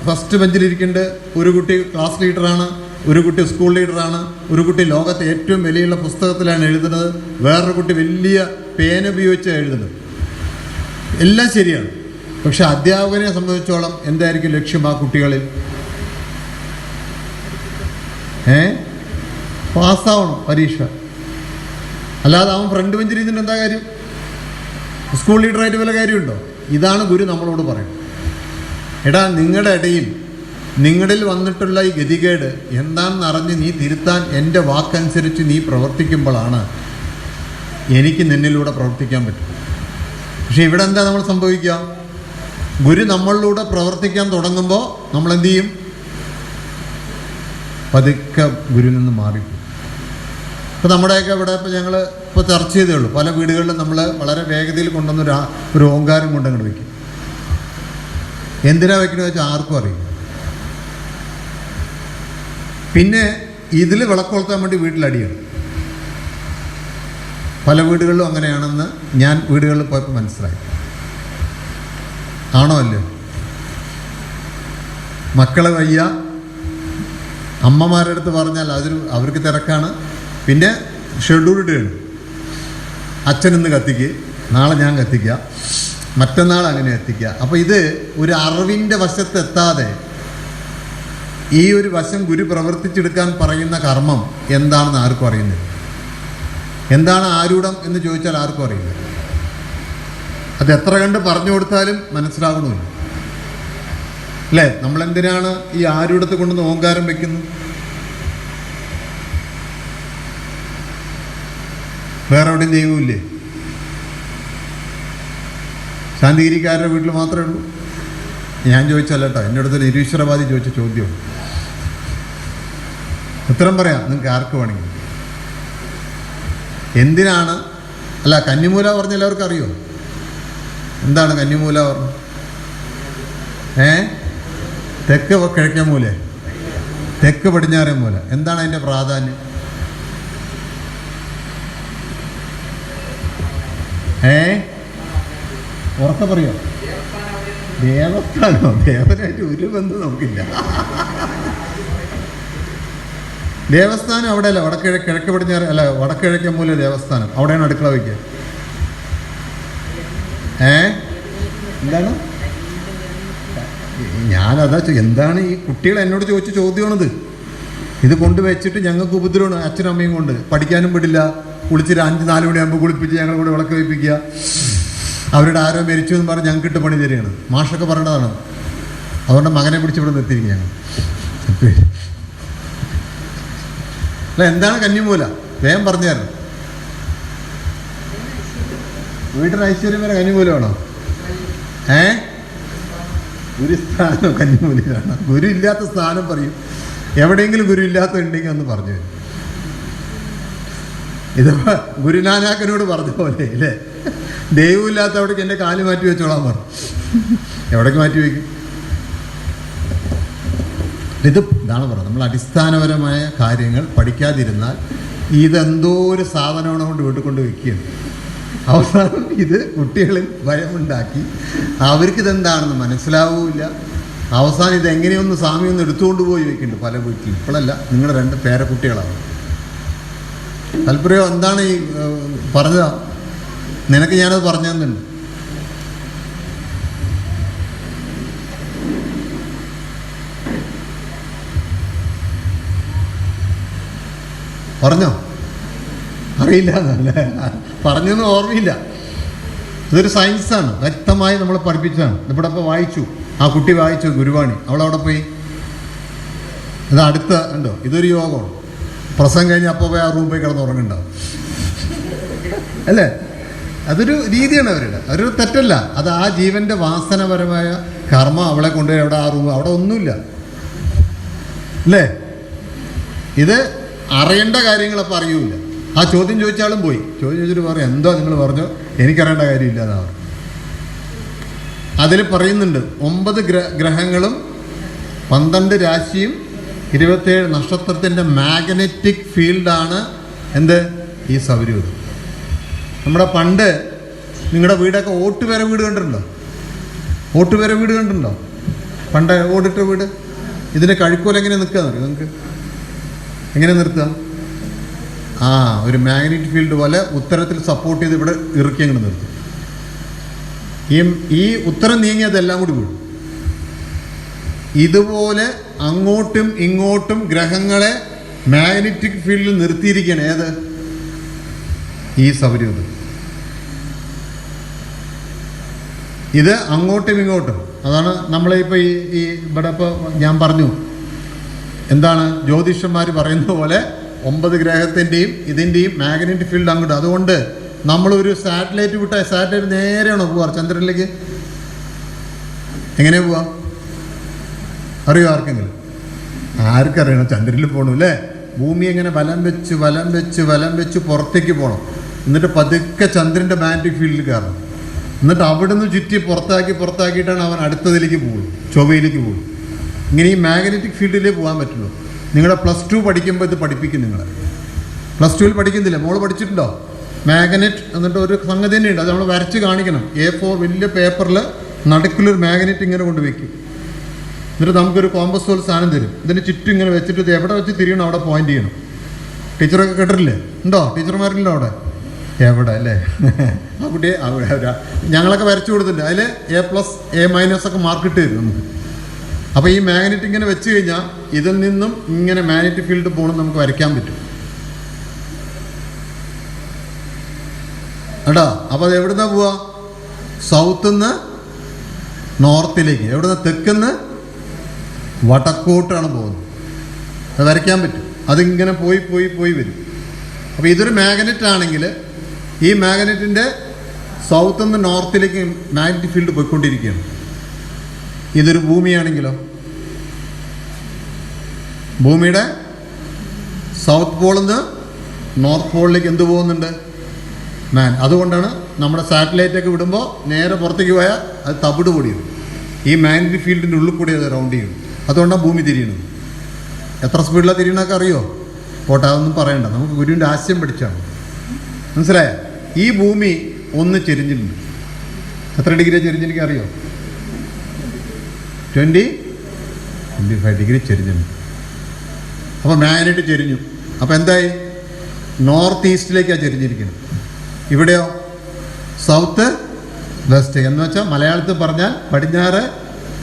Speaker 1: ഫസ്റ്റ് ബെഞ്ചിലിരിക്കേണ്ട, ഒരു കുട്ടി ക്ലാസ് ലീഡറാണ്, ഒരു കുട്ടി സ്കൂൾ ലീഡറാണ്, ഒരു കുട്ടി ലോകത്തെ ഏറ്റവും വിലയുള്ള പുസ്തകത്തിലാണ് എഴുതുന്നത്, വേറൊരു കുട്ടി വലിയ പേന ഉപയോഗിച്ച് എഴുതുന്നത്. എല്ലാം ശരിയാണ്. പക്ഷെ അധ്യാപകനെ സംബന്ധിച്ചോളം എന്തായിരിക്കും ലക്ഷ്യം ആ കുട്ടികളിൽ? പാസ്സാവണം പരീക്ഷ. അല്ലാതെ അവൻ ഫ്രണ്ട് ബെഞ്ചിലിരുന്നിട്ട് എന്താ കാര്യം? സ്കൂൾ ലീഡറായിട്ട് വല്ല കാര്യമുണ്ടോ? ഇതാണ് ഗുരു നമ്മളോട് പറയുന്നത്. എടാ, നിങ്ങളുടെ ഇടയിൽ നിങ്ങളിൽ വന്നിട്ടുള്ള ഈ ഗതികേട് എന്താണെന്ന് അറിഞ്ഞ് നീ തിരുത്താൻ എൻ്റെ വാക്കനുസരിച്ച് നീ പ്രവർത്തിക്കുമ്പോഴാണ് എനിക്ക് നിന്നിലൂടെ പ്രവർത്തിക്കാൻ പറ്റും. പക്ഷെ ഇവിടെ എന്താ നമ്മൾ സംഭവിക്കുക? ഗുരു നമ്മളിലൂടെ പ്രവർത്തിക്കാൻ തുടങ്ങുമ്പോൾ നമ്മൾ എന്ത് ചെയ്യും? പതുക്കെ ഗുരുവിൽ നിന്ന് മാറിപ്പോകും. ഇപ്പോൾ നമ്മുടെയൊക്കെ ഇവിടെ ഇപ്പോൾ ഞങ്ങൾ ഇപ്പോൾ ചർച്ച ചെയ്തേ ഉള്ളൂ. പല വീടുകളിലും നമ്മൾ വളരെ വേഗതയിൽ കൊണ്ടുവന്ന് ഒരു ഓങ്കാരം കൊണ്ടങ്ങോട്ട് വയ്ക്കും. എന്തിനാ വയ്ക്കണമെന്ന് വെച്ചാൽ ആർക്കും അറിയില്ല. പിന്നെ ഇതിൽ വിളക്കൊളുത്താൻ വേണ്ടി വീട്ടിലടിയാണ്. പല വീടുകളിലും അങ്ങനെയാണെന്ന് ഞാൻ വീടുകളിൽ പോയപ്പോൾ മനസ്സിലായി. ആണോ അല്ലയോ? മക്കളെ വയ്യ, അമ്മമാരുടെ അടുത്ത് പറഞ്ഞാൽ അവർക്ക് തിരക്കാണ്. പിന്നെ ഷെഡ്യൂൾ ഇടുകയാണ്. അച്ഛനിന്ന് കത്തിക്കുക, നാളെ ഞാൻ കത്തിക്കുക, മറ്റന്നാൾ അങ്ങനെ എത്തിക്കുക. അപ്പോൾ ഇത് ഒരു അറിവിൻ്റെ വശത്തെത്താതെ ഈ ഒരു വശം ഗുരു പ്രവർത്തിച്ചെടുക്കാൻ പറയുന്ന കർമ്മം എന്താണെന്ന് ആർക്കും അറിയുന്നില്ല. എന്താണ് ആരൂഢം എന്ന് ചോദിച്ചാൽ ആർക്കും അറിയില്ല. അത് എത്ര കണ്ട് പറഞ്ഞു കൊടുത്താലും മനസ്സിലാകണമില്ല അല്ലേ? നമ്മളെന്തിനാണ് ഈ ആരൂഢത്തെ കൊണ്ടുവന്ന് ഓങ്കാരം വെക്കുന്നത്? വേറെ എവിടെയും ദൈവമില്ലേ? ശാന്തിഗിരിക്കാരുടെ വീട്ടിൽ മാത്രമേ ഉള്ളൂ? ഞാൻ ചോദിച്ചല്ല കേട്ടോ, എൻ്റെ അടുത്തൊരു നിരീശ്വരവാദി ചോദിച്ച ചോദ്യമാണ്. ഉത്തരം പറയാം നിങ്ങൾക്ക് ആർക്ക് വേണമെങ്കിൽ. എന്തിനാണ്? അല്ല, കന്നിമൂല പറഞ്ഞ എല്ലാവർക്കും അറിയോ? എന്താണ് കന്നിമൂല പറഞ്ഞ? തെക്ക് കിഴക്കേ മൂല, തെക്ക് പടിഞ്ഞാറേ മൂല. എന്താണ് അതിൻ്റെ പ്രാധാന്യം? ഉറക്കെ പറയോ? ദേവസ്ഥാനോ? ദേവനായിട്ട് ഒരു ബന്ധം നമുക്കില്ല. ദേവസ്ഥാനം അവിടെയല്ല, കിഴക്ക് പടിഞ്ഞാറ് അല്ല, വടക്കിഴക്കേ മൂല ദേവസ്ഥാനം. അവിടെയാണ് അടുക്കള വയ്ക്കുക. എന്താണ്? ഞാനതാ എന്താണ് ഈ കുട്ടികൾ എന്നോട് ചോദിച്ച ചോദ്യമാണിത്. ഇത് കൊണ്ടുവച്ചിട്ട് ഞങ്ങൾക്ക് ഉപദ്രവമാണ്. അച്ഛനും അമ്മയും കൊണ്ട് പഠിക്കാനും വിടില്ല. കുളിച്ചിട്ട് 5-4 മണിയാകുമ്പോൾ കുളിപ്പിച്ച് ഞങ്ങൾ കൂടെ വിളക്ക് വയ്പ്പിക്കുക. അവരുടെ ആരോ മരിച്ചു എന്ന് പറഞ്ഞ് ഞങ്ങൾക്ക് പണി തരികയാണ്. മാഷൊക്കെ പറയേണ്ടതാണ്. അതുകൊണ്ട് മകനെ പിടിച്ച് ഇവിടെ നിർത്തിയിരിക്കുക ഞങ്ങൾ. അല്ല, എന്താണ് കന്നിമൂല? വേഗം പറഞ്ഞായിരുന്നു. വീട്ടിൽ ഐശ്വര്യം വരെ കന്നിമൂലമാണോ? ഗുരുസ്ഥാനം കന്നിമൂലയാണ്. ഗുരു ഇല്ലാത്ത സ്ഥാനം പറയും. എവിടെയെങ്കിലും ഗുരു ഇല്ലാത്തതുണ്ടെങ്കിൽ ഒന്ന് പറഞ്ഞു തരും. ഇതിപ്പോൾ ഗുരുനാനാക്കിനോട് പറഞ്ഞ പോലെ അല്ലേ, ദൈവമില്ലാത്ത അവിടേക്ക് എൻ്റെ കാല് മാറ്റി വെച്ചോളാൻ പറഞ്ഞു. എവിടേക്ക് മാറ്റി വയ്ക്കും? ഇതാണ് പറഞ്ഞത്, നമ്മൾ അടിസ്ഥാനപരമായ കാര്യങ്ങൾ പഠിക്കാതിരുന്നാൽ ഇതെന്തോ ഒരു സാധനമാണ് കൊണ്ട് വീട്ടിൽ കൊണ്ട് വയ്ക്കുകയാണ്. അവസാനം ഇത് കുട്ടികളിൽ ഭയമുണ്ടാക്കി അവർക്കിതെന്താണെന്ന് മനസ്സിലാവില്ല. അവസാനം ഇതെങ്ങനെയൊന്ന് സ്വാമിയൊന്ന് എടുത്തുകൊണ്ട് പോയി വയ്ക്കുന്നുണ്ട് പല വീട്ടിലും. ഇപ്പോഴല്ല, നിങ്ങളുടെ 2 പേരക്കുട്ടികളാണ്. താല്പര്യം എന്താണ് ഈ പറഞ്ഞതാ, നിനക്ക് ഞാനത് പറഞ്ഞു തന്നുണ്ട്. പറഞ്ഞോ? അറിയില്ല എന്നല്ലേ, പറഞ്ഞൊന്നും ഓർമ്മയില്ല. ഇതൊരു സയൻസാണ്, വ്യക്തമായി നമ്മൾ പഠിപ്പിച്ചതാണ്. ഇവിടെ ഇപ്പോൾ വായിച്ചു, ആ കുട്ടി വായിച്ചു ഗുരുവാണി, അവളവിടെ പോയി. ഇത് അടുത്ത ഉണ്ടോ, ഇതൊരു യോഗമാണ്. പ്രസംഗം കഴിഞ്ഞ് അപ്പോൾ പോയി ആ റൂം പോയി കിടന്ന് ഉറങ്ങുണ്ടാവും അല്ലേ? അതൊരു രീതിയാണ് അവരുടെ, അതൊരു തെറ്റല്ല. അത് ആ ജീവൻ്റെ വാസനപരമായ കർമ്മം അവളെ കൊണ്ടുപോയി അവിടെ ആ റൂം, അവിടെ ഒന്നുമില്ല അല്ലേ? ഇത് അറിയേണ്ട കാര്യങ്ങളപ്പോൾ അറിയൂല. ആ ചോദ്യം ചോദിച്ചാലും പോയി, ചോദ്യം ചോദിച്ചിട്ട് പറയും എന്തോ നിങ്ങൾ പറഞ്ഞോ, എനിക്കറിയേണ്ട കാര്യമില്ല എന്നാണ്. അതിൽ പറയുന്നുണ്ട് 9 ഗ്രഹങ്ങളും 12 രാശിയും 27 നക്ഷത്രത്തിൻ്റെ മാഗ്നറ്റിക് ഫീൽഡാണ് എന്ത്, ഈ സൗരയൂഥം. നമ്മുടെ പണ്ട് നിങ്ങളുടെ വീടൊക്കെ ഓട്ടുപെര വീട് കണ്ടിട്ടുണ്ടോ? ഓട്ടുപെര വീട് കണ്ടിട്ടുണ്ടോ? പണ്ട് ഓടിട്ട വീട്. ഇതിൻ്റെ കഴുക്കോൽ എങ്ങനെ നിൽക്കുക എന്നറിയോ നിങ്ങൾക്ക്? എങ്ങനെ നിർത്തുക? ഒരു മാഗ്നറ്റിക് ഫീൽഡ് പോലെ ഉത്തരത്തിൽ സപ്പോർട്ട് ചെയ്ത് ഇവിടെ ഇറുക്കി അങ്ങനെ നിർത്തും. ഈ ഉത്തരം നീങ്ങി അതെല്ലാം കൂടി വീഴും. ഇതുപോലെ അങ്ങോട്ടും ഇങ്ങോട്ടും ഗ്രഹങ്ങളെ മാഗ്നറ്റിക് ഫീൽഡിൽ നിർത്തിയിരിക്കുകയാണ്. ഏത്? ഈ സൗരയൂഥം. ഇത് അങ്ങോട്ടും ഇങ്ങോട്ടും. അതാണ് നമ്മളിപ്പോൾ ഈ ഇവിടെ ഇപ്പോൾ ഞാൻ പറഞ്ഞു, എന്താണ് ജ്യോതിഷന്മാർ പറയുന്ന പോലെ 9 ഗ്രഹത്തിൻ്റെയും ഇതിൻ്റെയും മാഗ്നറ്റിക് ഫീൽഡ് അങ്ങോട്ട്. അതുകൊണ്ട് നമ്മളൊരു സാറ്റലൈറ്റ് വിട്ടാൽ സാറ്റലൈറ്റ് നേരെയാണോ പോവാറ് ചന്ദ്രനിലേക്ക്? എങ്ങനെയാണ് പോവാ? അറിയോ ആർക്കെങ്കിലും? ആർക്കറിയണം? ചന്ദ്രനിൽ പോകണം അല്ലേ? ഭൂമി എങ്ങനെ വലം വെച്ച് പുറത്തേക്ക് പോകണം. എന്നിട്ട് പതുക്കെ ചന്ദ്രൻ്റെ മാഗ്നറ്റിക് ഫീൽഡിൽ കയറണം. എന്നിട്ട് അവിടെ നിന്ന് ചുറ്റി പുറത്താക്കിയിട്ടാണ് അവൻ അടുത്തതിലേക്ക് പോകുള്ളൂ, ചൊവ്വയിലേക്ക് പോകുള്ളൂ. ഇങ്ങനെ ഈ മാഗ്നറ്റിക് ഫീൽഡിലേ പോകാൻ പറ്റുള്ളൂ. നിങ്ങളുടെ +2 പഠിക്കുമ്പോൾ ഇത് പഠിപ്പിക്കും. നിങ്ങൾ +2 പഠിക്കുന്നില്ല? മോള് പഠിച്ചിട്ടുണ്ടോ? മാഗ്നറ്റ് എന്നിട്ട് ഒരു സംഗതി തന്നെയുണ്ട്, അത് നമ്മൾ വരച്ച് കാണിക്കണം. A4 വലിയ പേപ്പറിൽ നടുക്കിലൊരു മാഗ്നറ്റ് ഇങ്ങനെ കൊണ്ട് വയ്ക്കും. എന്നിട്ട് നമുക്കൊരു കോമ്പസ് പോലെ സാധനം തരും. ഇതിന് ചുറ്റും ഇങ്ങനെ വെച്ചിട്ട് ഇത് എവിടെ വെച്ച് തിരിയണം അവിടെ പോയിന്റ് ചെയ്യണം. ടീച്ചറൊക്കെ കേട്ടിട്ടില്ലേ? ഉണ്ടോ? ടീച്ചർമാരില്ലോ അവിടെ? എവിടെ അല്ലേ? ആ കുട്ടിയെ ഞങ്ങളൊക്കെ വരച്ചു കൊടുത്തിട്ടുണ്ട്. അതിൽ A+, A- ഒക്കെ മാർക്ക് ഇട്ട് തരും നമുക്ക്. അപ്പോൾ ഈ മാഗ്നറ്റ് ഇങ്ങനെ വെച്ച് കഴിഞ്ഞാൽ ഇതിൽ നിന്നും ഇങ്ങനെ മാഗ്നറ്റിക് ഫീൽഡ് പോകണം നമുക്ക് വരയ്ക്കാൻ പറ്റും കേട്ടോ. അപ്പോൾ അത് എവിടുന്നാ പോവാ? സൗത്തുനിന്ന് നോർത്തിലേക്ക്. എവിടുന്ന്? തെക്കുന്ന് വടക്കോട്ടാണ് പോകുന്നത്. അത് വരയ്ക്കാൻ പറ്റും. അതിങ്ങനെ പോയി വരും. അപ്പോൾ ഇതൊരു മാഗ്നറ്റ് ആണെങ്കിൽ ഈ മാഗ്നറ്റിൻ്റെ സൗത്തുനിന്ന് നോർത്തിലേക്ക് മാഗ്നറ്റിക് ഫീൽഡ് പോയിക്കൊണ്ടിരിക്കുകയാണ്. ഇതൊരു ഭൂമിയാണെങ്കിലോ, ഭൂമിയുടെ സൗത്ത് പോളിൽ നിന്ന് നോർത്ത് പോളിലേക്ക് എന്ത് പോകുന്നുണ്ട്? അതുകൊണ്ടാണ് നമ്മുടെ സാറ്റലൈറ്റൊക്കെ വിടുമ്പോൾ നേരെ പുറത്തേക്ക് പോയാൽ അത് തവിട് പൊടിയും. ഈ മാഗ്നറ്റിക് ഫീൽഡിൻ്റെ ഉള്ളിൽ കൂടി അത് റൗണ്ട് ചെയ്യും. അതുകൊണ്ടാണ് ഭൂമി തിരിയണത്. എത്ര സ്പീഡിലാണ് തിരിയണമൊക്കെ അറിയോ? പോട്ടെ, അതൊന്നും പറയണ്ട. നമുക്ക് ഗുരുവിൻ്റെ ആശയം പഠിച്ചാണ്. മനസ്സിലായ? ഈ ഭൂമി ഒന്ന് ചെരിഞ്ഞിട്ടുണ്ട്. എത്ര ഡിഗ്രി ചെരിഞ്ഞിരിക്കുക അറിയോ? 25 ഡിഗ്രി ചെരിഞ്ഞിട്ടുണ്ട്. അപ്പോൾ മാഗ്നറ്റ് ചെരിഞ്ഞു. അപ്പോൾ എന്തായി? നോർത്ത് ഈസ്റ്റിലേക്കാണ് ചെരിഞ്ഞിരിക്കുന്നത്. ഇവിടെയോ സൗത്ത് വെസ്റ്റ് എന്ന് വെച്ചാൽ മലയാളത്തിൽ പറഞ്ഞാൽ പടിഞ്ഞാറ്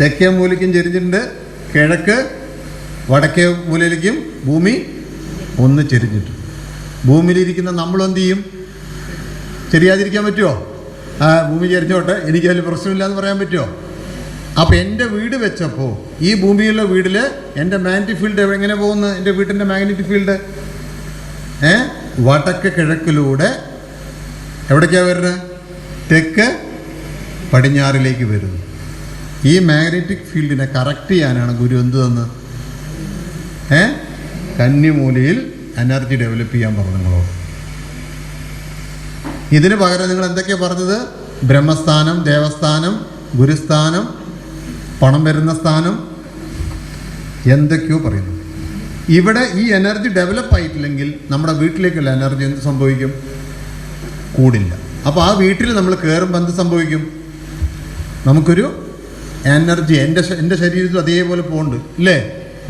Speaker 1: തെക്കേ മൂലയ്ക്കും ചെരിഞ്ഞിട്ടുണ്ട്, കിഴക്ക് വടക്കേ മൂലയിലേക്കും ഭൂമി ഒന്ന് ചെരിഞ്ഞിട്ടുണ്ട്. ഭൂമിയിലിരിക്കുന്ന നമ്മളെന്ത് ചെയ്യും? ചെരിയാതിരിക്കാൻ പറ്റുമോ? ഭൂമി ചെരിഞ്ഞോട്ടെ, എനിക്ക് അതിൽ പ്രശ്നമില്ല എന്ന് പറയാൻ പറ്റുമോ? അപ്പോൾ എൻ്റെ വീട് വെച്ചപ്പോൾ ഈ ഭൂമിയിലുള്ള വീട്ടിൽ എൻ്റെ മാഗ്നറ്റിക് ഫീൽഡ് എങ്ങനെ പോകുന്നു? എൻ്റെ വീട്ടിൻ്റെ മാഗ്നറ്റിക് ഫീൽഡ് വടക്ക് കിഴക്കിലൂടെ എവിടേക്കാണ് വരുന്നത്? തെക്ക് പടിഞ്ഞാറിലേക്ക് വരുന്നു. ഈ മാഗ്നറ്റിക് ഫീൽഡിനെ കറക്റ്റ് ചെയ്യാനാണ് ഗുരു എന്ത് തന്നത്? കന്നിമൂലയിൽ എനർജി ഡെവലപ്പ് ചെയ്യാൻ പറഞ്ഞു നിങ്ങളോട്. ഇതിന് പകരം നിങ്ങൾ എന്തൊക്കെയാണ് പറഞ്ഞത്? ബ്രഹ്മസ്ഥാനം, ദേവസ്ഥാനം, ഗുരുസ്ഥാനം, പണം വരുന്ന സ്ഥാനം, എന്തൊക്കെയോ പറയുന്നു. ഇവിടെ ഈ എനർജി ഡെവലപ്പ് ആയിട്ടില്ലെങ്കിൽ നമ്മുടെ വീട്ടിലേക്കുള്ള എനർജി എന്ത് സംഭവിക്കും? കൂടില്ല. അപ്പോൾ ആ വീട്ടിൽ നമ്മൾ കയറുമ്പോൾ എന്ത് സംഭവിക്കും? നമുക്കൊരു എനർജി എൻ്റെ ശരീരത്തിൽ അതേപോലെ പോകുന്നുണ്ട് ഇല്ലേ?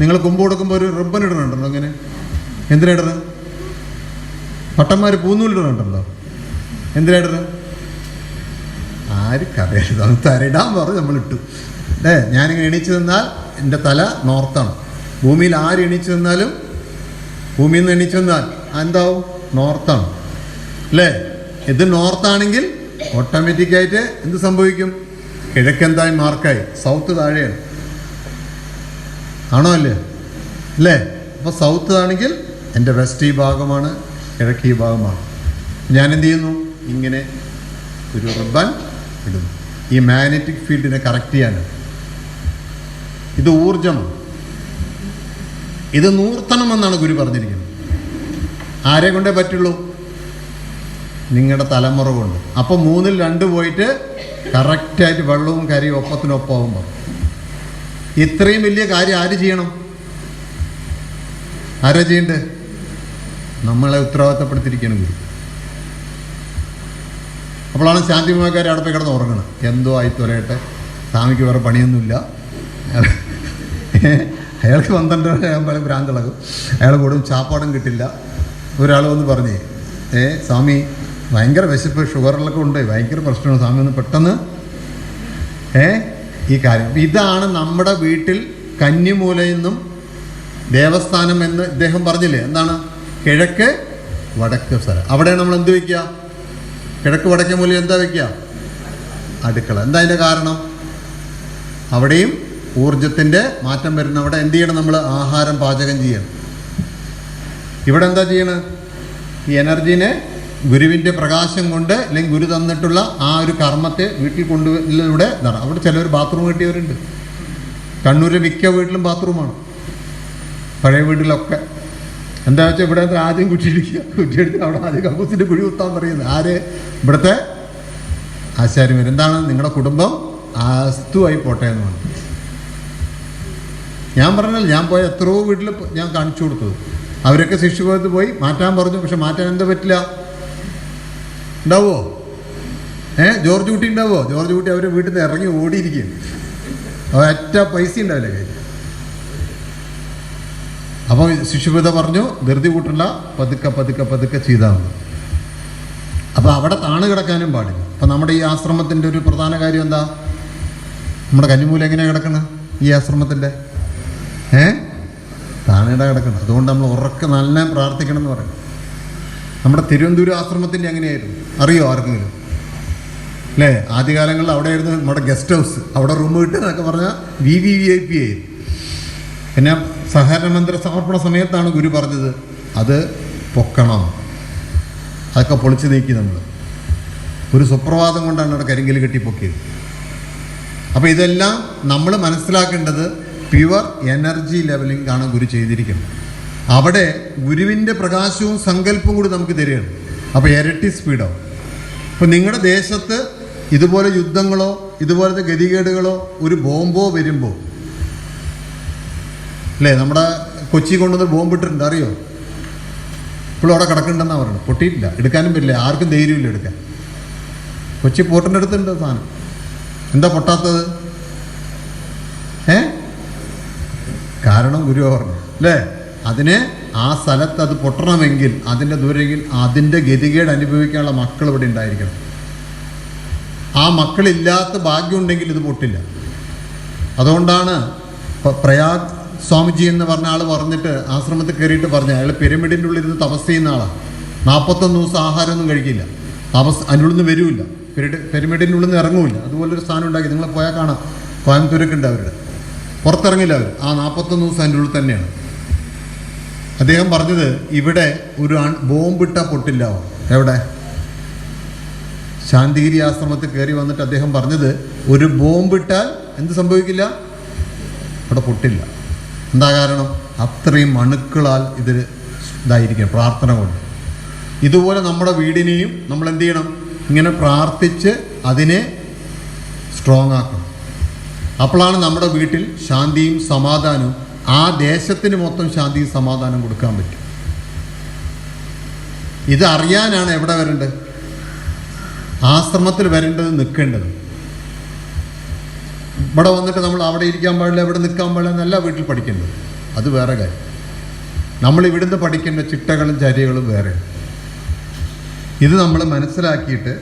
Speaker 1: നിങ്ങൾ കുമ്പ് കൊടുക്കുമ്പോൾ ഒരു റിബൺ ഇടണുണ്ടല്ലോ, അങ്ങനെ എന്തിനാ ഇടണം? പട്ടന്മാർ പൂന്നൂലിടണുണ്ടല്ലോ, എന്തിനാ ഇടണം? ആർക്കറിയാം, അത് തരയിടാൻ പറഞ്ഞ് നമ്മളിട്ടു ഞാനിങ്ങനെ എണീച്ച് നിന്നാൽ എൻ്റെ തല നോർത്താണ്. ഭൂമിയിൽ ആര് എണീച്ച് നിന്നാലും, ഭൂമിയിൽ നിന്ന് എണീച്ച് നിന്നാൽ എന്താവും? നോർത്താണ് അല്ലേ? ഇത് നോർത്താണെങ്കിൽ ഓട്ടോമാറ്റിക്കായിട്ട് എന്ത് സംഭവിക്കും? കിഴക്കെന്തായി മാർക്കായി, സൗത്ത് താഴെയാണ്. ആണോ അല്ലേ? അല്ലേ? അപ്പോൾ സൗത്ത് ആണെങ്കിൽ എൻ്റെ വെസ്റ്റ് ഈ ഭാഗമാണ്, കിഴക്ക് ഈ ഭാഗമാണ്. ഞാൻ എന്ത് ചെയ്യുന്നു? ഇങ്ങനെ ഒരു റിബൺ ഇടുന്നു, ഈ മാഗ്നറ്റിക് ഫീൽഡിനെ കറക്റ്റ് ചെയ്യാനാണ്. ഇത് ഊർജമാണ്. ഇത് നൂർത്തണമെന്നാണ് ഗുരു പറഞ്ഞിരിക്കുന്നത്. ആരെ കൊണ്ടേ പറ്റുള്ളൂ? നിങ്ങളുടെ തലമുറ കൊണ്ട്. അപ്പോൾ 3-2 പോയിട്ട് കറക്റ്റായിട്ട് വെള്ളവും കരയും ഒപ്പത്തിനൊപ്പമാകുമ്പോൾ ഇത്രയും വലിയ കാര്യം ആര് ചെയ്യണം? ആരാ ചെയ്യണ്ടേ? നമ്മളെ ഉത്തരവാദിത്തപ്പെടുത്തിയിരിക്കണം ഗുരു. അപ്പോഴാണ് ശാന്തിമോഹക്കാർ അവിടെ പോയി കിടന്ന് ഉറങ്ങണം. എന്തോ ആയി തൊലയട്ടെ, സ്വാമിക്ക് വേറെ പണിയൊന്നുമില്ല. അയാൾക്ക് 12 ആകുമ്പോൾ ഭ്രാന്തിളകും. അയാൾ കൂടും ചാപ്പാടും കിട്ടില്ല. ഒരാൾ വന്ന് പറഞ്ഞേ, സ്വാമി ഭയങ്കര വിശപ്പ്, ഷുഗറിലൊക്കെ ഉണ്ട്, ഭയങ്കര പ്രശ്നമാണ് സ്വാമി, ഒന്ന് പെട്ടെന്ന് ഈ കാര്യം. ഇതാണ് നമ്മുടെ വീട്ടിൽ കന്നിമൂലയിൽ നിന്നും ദേവസ്ഥാനം എന്ന് ഇദ്ദേഹം പറഞ്ഞില്ലേ? എന്താണ്? കിഴക്ക് വടക്ക് സ്ഥലം. അവിടെ നമ്മൾ എന്ത് വയ്ക്കുക? കിഴക്ക് വടക്കേ മൂലയിൽ എന്താ വയ്ക്കുക? അടുക്കള. എന്താ അതിൻ്റെ കാരണം? അവിടെയും ഊർജത്തിൻ്റെ മാറ്റം വരുന്ന അവിടെ എന്ത് ചെയ്യണം? നമ്മൾ ആഹാരം പാചകം ചെയ്യണം. ഇവിടെ എന്താ ചെയ്യണം? ഈ എനർജീനെ ഗുരുവിൻ്റെ പ്രകാശം കൊണ്ട്, അല്ലെങ്കിൽ ഗുരു തന്നിട്ടുള്ള ആ ഒരു കർമ്മത്തെ വീട്ടിൽ കൊണ്ടുവരിലൂടെ ഇതാണ്. അവിടെ ചിലർ ബാത്റൂം കിട്ടിയവരുണ്ട്. കണ്ണൂരിലെ മിക്ക വീട്ടിലും ബാത്റൂമാണ്, പഴയ വീട്ടിലൊക്കെ. എന്താ വെച്ചാൽ ഇവിടെ ആദ്യം കുറ്റിയെടുക്കുക, അവിടെ ആദ്യം കക്കൂസിൻ്റെ കുഴി കുത്താൻ പറയുന്നത് ആര്? ഇവിടുത്തെ ആശാരിമാർ. എന്താണ്? നിങ്ങളുടെ കുടുംബം ആസ്തുവായി പോട്ടെ എന്ന് പറഞ്ഞു. ഞാൻ പറഞ്ഞല്ലോ, ഞാൻ പോയ എത്രയോ വീട്ടിൽ ഞാൻ കാണിച്ചു കൊടുത്തത്. അവരൊക്കെ ശിശുഭവനത്തിൽ പോയി മാറ്റാൻ പറഞ്ഞു. പക്ഷെ മാറ്റാൻ എന്താ പറ്റില്ല? ഉണ്ടാവുമോ? ജോർജ് കുട്ടി ഉണ്ടാവുമോ? ജോർജ് കുട്ടി അവരെ വീട്ടിൽ നിന്ന് ഇറങ്ങി ഓടിയിരിക്കുകയാണ്. ഒറ്റ പൈസ ഉണ്ടാവില്ല കയ്യിൽ. അപ്പോൾ ശിശുപിത പറഞ്ഞു, ധൃതി കൂട്ടണ്ട, പതുക്കെ പതുക്കെ പതുക്കെ ചെയ്താൽ മതി. അപ്പോൾ അവിടെ താണു കിടക്കാനും പാടില്ല. അപ്പം നമ്മുടെ ഈ ആശ്രമത്തിൻ്റെ ഒരു പ്രധാന കാര്യം എന്താ? നമ്മുടെ കന്നിമൂല എങ്ങനെയാണ് കിടക്കുന്നത്? ഈ ആശ്രമത്തിൻ്റെ താണിട കിടക്കണം. അതുകൊണ്ട് നമ്മൾ ഉറക്കെ നല്ല പ്രാർത്ഥിക്കണം എന്ന് പറയും. നമ്മുടെ തിരുവനന്തപുരം ആശ്രമത്തിൻ്റെ എങ്ങനെയായിരുന്നു അറിയോ ആർക്കെങ്കിലും? അല്ലേ? ആദ്യകാലങ്ങളിൽ അവിടെ ആയിരുന്നു നമ്മുടെ ഗസ്റ്റ് ഹൗസ്. അവിടെ റൂം കിട്ടുക എന്നൊക്കെ പറഞ്ഞാൽ VIP ആയിരുന്നു. പിന്നെ സഹകരണ മന്ദിര സമർപ്പണ സമയത്താണ് ഗുരു പറഞ്ഞത് അത് പൊക്കണം, അതൊക്കെ പൊളിച്ചു നീക്കി. നമ്മൾ ഒരു സുപ്രഭാതം കൊണ്ടാണ് അവിടെ കരിങ്കല് കെട്ടി പൊക്കിയത്. അപ്പോൾ ഇതെല്ലാം നമ്മൾ മനസ്സിലാക്കേണ്ടത് പ്യുവർ എനർജി ലെവലിംഗ് ആണ് ഗുരു ചെയ്തിരിക്കുന്നത്. അവിടെ ഗുരുവിൻ്റെ പ്രകാശവും സങ്കല്പവും കൂടി നമുക്ക് തരികയാണ്. അപ്പോൾ ഇരട്ടി സ്പീഡാവും. അപ്പോൾ നിങ്ങളുടെ ദേശത്ത് ഇതുപോലെ യുദ്ധങ്ങളോ ഇതുപോലത്തെ ഗതികേടുകളോ ഒരു ബോംബോ വരുമ്പോൾ, അല്ലേ? നമ്മുടെ കൊച്ചി കൊണ്ടുവന്ന് ബോംബിട്ടിട്ടുണ്ട്, അറിയോ? ഇപ്പോഴും അവിടെ കിടക്കുന്നുണ്ടെന്നാണ് പറയുന്നത്. പൊട്ടിയിട്ടില്ല, എടുക്കാനും പറ്റില്ല, ആർക്കും ധൈര്യമില്ല എടുക്കാൻ. കൊച്ചി പോർട്ടിൻ്റെ അടുത്തുണ്ട് സാധനം. എന്താ പൊട്ടാത്തത്? കാരണം ഗുരു പറഞ്ഞു അല്ലേ? അതിനെ ആ സ്ഥലത്ത് അത് പൊട്ടണമെങ്കിൽ അതിൻ്റെ ദൂരെങ്കിൽ അതിൻ്റെ ഗതികേട് അനുഭവിക്കാനുള്ള മക്കൾ ഇവിടെ ഉണ്ടായിരിക്കണം. ആ മക്കളില്ലാത്ത ഭാഗ്യമുണ്ടെങ്കിൽ ഇത് പൊട്ടില്ല. അതുകൊണ്ടാണ് പ്രയാഗ് സ്വാമിജി എന്ന് പറഞ്ഞ ആൾ പറഞ്ഞിട്ട് ആശ്രമത്തിൽ കയറിയിട്ട് പറഞ്ഞു, അയാൾ പിരമിഡിൻ്റെ ഉള്ളിൽ ഇരുന്ന് തപസ് ചെയ്യുന്ന ആളാണ്. 41 ദിവസം ആഹാരമൊന്നും കഴിക്കില്ല, അതിൻ്റെ ഉള്ളിൽ നിന്ന് വരില്ല, പിരമിഡിൻ്റെ ഉള്ളിൽ നിന്ന് ഇറങ്ങുമില്ല. അതുപോലൊരു സ്ഥാനം ഉണ്ടാക്കി. നിങ്ങൾ പോയാൽ കാണാം, കോയമ്പത്തൂരൊക്കെ ഉണ്ട്. അവരുടെ പുറത്തിറങ്ങില്ല അവർ. ആ 41 ദിവസം അതിൻ്റെ ഉള്ളിൽ തന്നെയാണ്. അദ്ദേഹം പറഞ്ഞത് ഇവിടെ ഒരു ബോംബിട്ടാൽ പൊട്ടില്ലാവോ? എവിടെ? ശാന്തിഗിരി ആശ്രമത്തിൽ കയറി വന്നിട്ട് അദ്ദേഹം പറഞ്ഞത് ഒരു ബോംബിട്ടാൽ എന്ത് സംഭവിക്കില്ല? അവിടെ പൊട്ടില്ല. എന്താ കാരണം? അത്രയും അണുക്കളാൽ ഇത് ഇതായിരിക്കും പ്രാർത്ഥന കൊണ്ട്. ഇതുപോലെ നമ്മുടെ വീടിനെയും നമ്മൾ എന്ത് ചെയ്യണം? ഇങ്ങനെ പ്രാർത്ഥിച്ച് അതിനെ സ്ട്രോങ് ആക്കണം. അപ്പോഴാണ് നമ്മുടെ വീട്ടിൽ ശാന്തിയും സമാധാനവും, ആ ദേശത്തിന് മൊത്തം ശാന്തിയും സമാധാനം കൊടുക്കാൻ പറ്റും. ഇത് അറിയാനാണ് എവിടെ വരേണ്ടത്? ആശ്രമത്തിൽ വരേണ്ടത്, നിൽക്കേണ്ടത്. ഇവിടെ വന്നിട്ട് നമ്മൾ അവിടെ ഇരിക്കാൻ പാടില്ല, ഇവിടെ നിൽക്കാൻ പാടില്ല എന്നല്ല വീട്ടിൽ പഠിക്കേണ്ടത്. അത് വേറെ കാര്യം. നമ്മൾ ഇവിടുന്ന് പഠിക്കേണ്ട ചിട്ടകളും ചര്യകളും വേറെ. ഇത് നമ്മൾ മനസ്സിലാക്കിയിട്ട്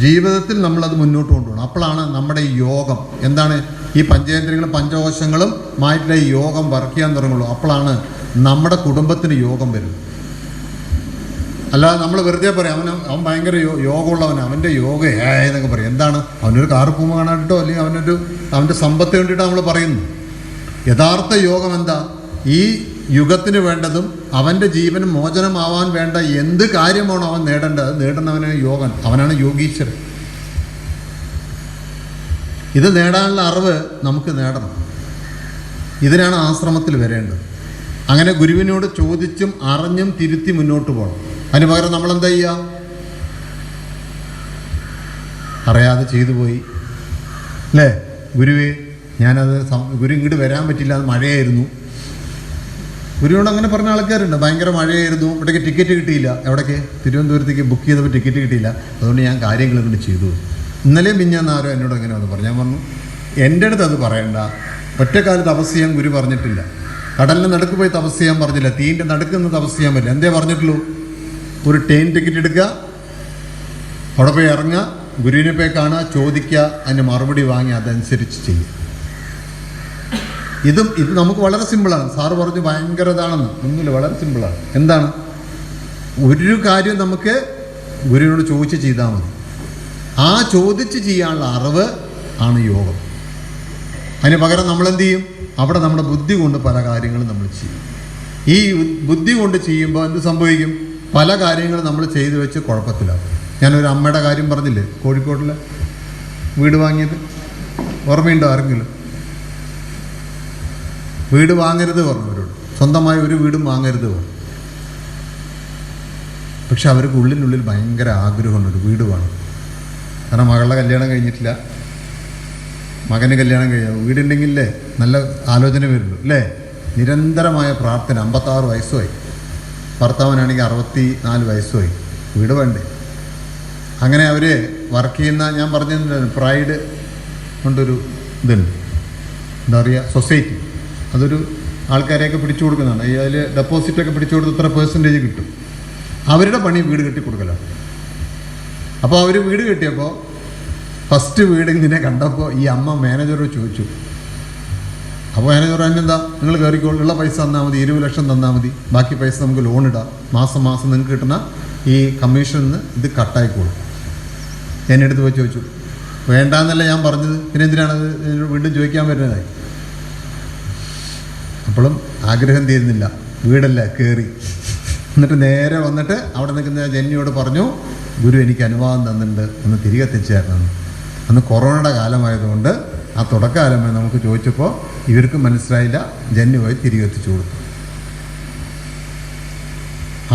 Speaker 1: ജീവിതത്തിൽ നമ്മളത് മുന്നോട്ട് കൊണ്ടുപോകണം. അപ്പോഴാണ് നമ്മുടെ ഈ യോഗം എന്താണ്, ഈ പഞ്ചേന്ദ്രിയങ്ങളും പഞ്ചകോശങ്ങളും മായിട്ടുള്ള ഈ യോഗം വർക്ക് ചെയ്യാൻ തുടങ്ങുള്ളൂ. അപ്പോഴാണ് നമ്മുടെ കുടുംബത്തിന് യോഗം വരുന്നത്. അല്ലാതെ നമ്മൾ വെറുതെ പറയാം അവൻ ഭയങ്കര യോഗമുള്ളവൻ, അവൻ്റെ യോഗ എന്നൊക്കെ പറയും. എന്താണ്? അവനൊരു കാറ് പൂമ കാണാനിട്ടോ അല്ലെങ്കിൽ അവൻ്റെ സമ്പത്ത് വേണ്ടിയിട്ട് നമ്മൾ പറയുന്നു. യഥാർത്ഥ യോഗം എന്താ? ഈ യുഗത്തിന് വേണ്ടതും അവൻ്റെ ജീവന് മോചനമാവാൻ വേണ്ട എന്ത് കാര്യമാണോ അവൻ നേടേണ്ടത്, നേടുന്നവനാണ് യോഗൻ. അവനാണ് യോഗീശ്വരൻ. ഇത് നേടാനുള്ള അറിവ് നമുക്ക് നേടണം. ഇതിനാണ് ആശ്രമത്തിൽ വരേണ്ടത്. അങ്ങനെ ഗുരുവിനോട് ചോദിച്ചും അറിഞ്ഞും തിരുത്തി മുന്നോട്ട് പോകണം. അതിന് പകരം നമ്മളെന്താ ചെയ്യുക? അറിയാതെ ചെയ്തു പോയി അല്ലേ? ഗുരുവേ ഗുരു ഇങ്ങോട്ട് വരാൻ പറ്റില്ല, അത് മഴയായിരുന്നു. ഗുരുവിനോട് അങ്ങനെ പറഞ്ഞ ആൾക്കാരുണ്ട്. ഭയങ്കര മഴയായിരുന്നു, ഇവിടേക്ക് ടിക്കറ്റ് കിട്ടിയില്ല. എവിടേക്ക്? തിരുവനന്തപുരത്തേക്ക് ബുക്ക് ചെയ്തപ്പോൾ ടിക്കറ്റ് കിട്ടിയില്ല, അതുകൊണ്ട് ഞാൻ കാര്യങ്ങൾ ഇങ്ങോട്ട് ചെയ്തു. ഇന്നലെയും പിന്നെന്ന് ആരോ എന്നോട് അങ്ങനെ ഒന്ന് പറഞ്ഞു. ഞാൻ പറഞ്ഞു, എൻ്റെ അടുത്ത് അത് പറയണ്ട. ഒറ്റക്കാലത്ത് തപസ് ചെയ്യാൻ ഗുരു പറഞ്ഞിട്ടില്ല. കടലിൻ്റെ നടുക്ക് പോയി തപസ് ചെയ്യാൻ പറഞ്ഞില്ല. തീൻ്റെ നടുക്കുന്ന തപസ് ചെയ്യാൻ പറ്റില്ല. എന്തേ പറഞ്ഞിട്ടുള്ളൂ? ഒരു ട്രെയിൻ ടിക്കറ്റ് എടുക്കുക, അവിടെ പോയി ഇറങ്ങുക, ഗുരുവിനെ പോയി കാണുക, ചോദിക്കുക, അതിന് മറുപടി വാങ്ങി അതനുസരിച്ച് ചെയ്യുക. ഇത് നമുക്ക് വളരെ സിമ്പിളാണ്. സാറ് പറഞ്ഞു ഭയങ്കര ഇതാണെന്ന്. ഒന്നുമില്ല, വളരെ സിമ്പിളാണ്. എന്താണ്? ഒരു കാര്യം നമുക്ക് ഗുരുവിനോട് ചോദിച്ച് ചെയ്താൽ മതി. ആ ചോദിച്ച് ചെയ്യാനുള്ള അറിവ് ആണ് യോഗം. അതിന് പകരം നമ്മൾ എന്ത് ചെയ്യും? അവിടെ നമ്മുടെ ബുദ്ധി കൊണ്ട് പല കാര്യങ്ങളും നമ്മൾ ചെയ്യും. ഈ ബുദ്ധി കൊണ്ട് ചെയ്യുമ്പോൾ എന്ത് സംഭവിക്കും? പല കാര്യങ്ങളും നമ്മൾ ചെയ്തു വെച്ച് കുഴപ്പത്തിലാവും. ഞാനൊരു അമ്മയുടെ കാര്യം പറഞ്ഞില്ലേ, കോഴിക്കോട്ടിൽ വീട് വാങ്ങിയത്, ഓർമ്മയുണ്ടോ ആരെങ്കിലും? വീട് വാങ്ങരുത് പറഞ്ഞവരോട്, സ്വന്തമായി ഒരു വീടും വാങ്ങരുത് പറഞ്ഞു. പക്ഷെ അവർക്ക് ഉള്ളിനുള്ളിൽ ഭയങ്കര ആഗ്രഹമുണ്ട്, ഒരു വീട് വേണം. കാരണം മകളുടെ കല്യാണം കഴിഞ്ഞിട്ടില്ല, മകന് കല്യാണം കഴിഞ്ഞു. വീടുണ്ടെങ്കിലേ നല്ല ആലോചന വരുള്ളൂ അല്ലേ? നിരന്തരമായ പ്രാർത്ഥന. 56 വയസ്സുമായി, ഭർത്താവിനാണെങ്കിൽ 64 വയസ്സുമായി. വീട് വേണ്ടേ? അങ്ങനെ അവർ വർക്ക് ചെയ്യുന്ന, ഞാൻ പറഞ്ഞിട്ടുണ്ടായിരുന്നു, പ്രൈഡ് കൊണ്ടൊരു ഇതുണ്ട്, എന്താ പറയുക, സൊസൈറ്റി. അതൊരു ആൾക്കാരെയൊക്കെ പിടിച്ചു കൊടുക്കുന്നതാണ്. അതിൽ ഡെപ്പോസിറ്റൊക്കെ പിടിച്ചു കൊടുത്ത് ഇത്ര പെർസെൻറ്റേജ് കിട്ടും. അവരുടെ പണി വീട് കെട്ടി കൊടുക്കലാണ്. അപ്പോൾ അവർ വീട് കെട്ടിയപ്പോൾ ഫസ്റ്റ് വീട് ഇങ്ങനെ കണ്ടപ്പോൾ ഈ അമ്മ മാനേജറോട് ചോദിച്ചു. അപ്പോൾ മാനേജർ അതിനെന്താ, നിങ്ങൾ കയറിക്കോളൂ, ഉള്ള പൈസ തന്നാൽ മതി, 20 ലക്ഷം തന്നാൽ മതി, ബാക്കി പൈസ നമുക്ക് ലോൺ ഇടാം, മാസം മാസം നിങ്ങൾക്ക് കിട്ടുന്ന ഈ കമ്മീഷനിൽ നിന്ന് ഇത് കട്ടായിക്കോളും. എന്നെ അടുത്ത് പോയി ചോദിച്ചു. വേണ്ടാന്നല്ല ഞാൻ പറഞ്ഞത്, പിന്നെ എന്തിനാണത് വീണ്ടും ചോദിക്കാൻ വരുന്നതായി. അപ്പോഴും ആഗ്രഹം തീരുന്നില്ല, വീടല്ല കയറി. എന്നിട്ട് നേരെ വന്നിട്ട് അവിടെ നിൽക്കുന്ന ജെന്നിയോട് പറഞ്ഞു, ഗുരു എനിക്ക് അനുവാദം തന്നിട്ടുണ്ട്, ഒന്ന് തിരികെ എത്തിച്ചു തരണം. അന്ന് കൊറോണയുടെ കാലമായതുകൊണ്ട് ആ തുടക്കകാലമായി നമുക്ക് ചോദിച്ചപ്പോൾ ഇവർക്ക് മനസ്സിലായില്ല. ജെന്നി പോയി തിരികെ എത്തിച്ചു കൊടുത്തു.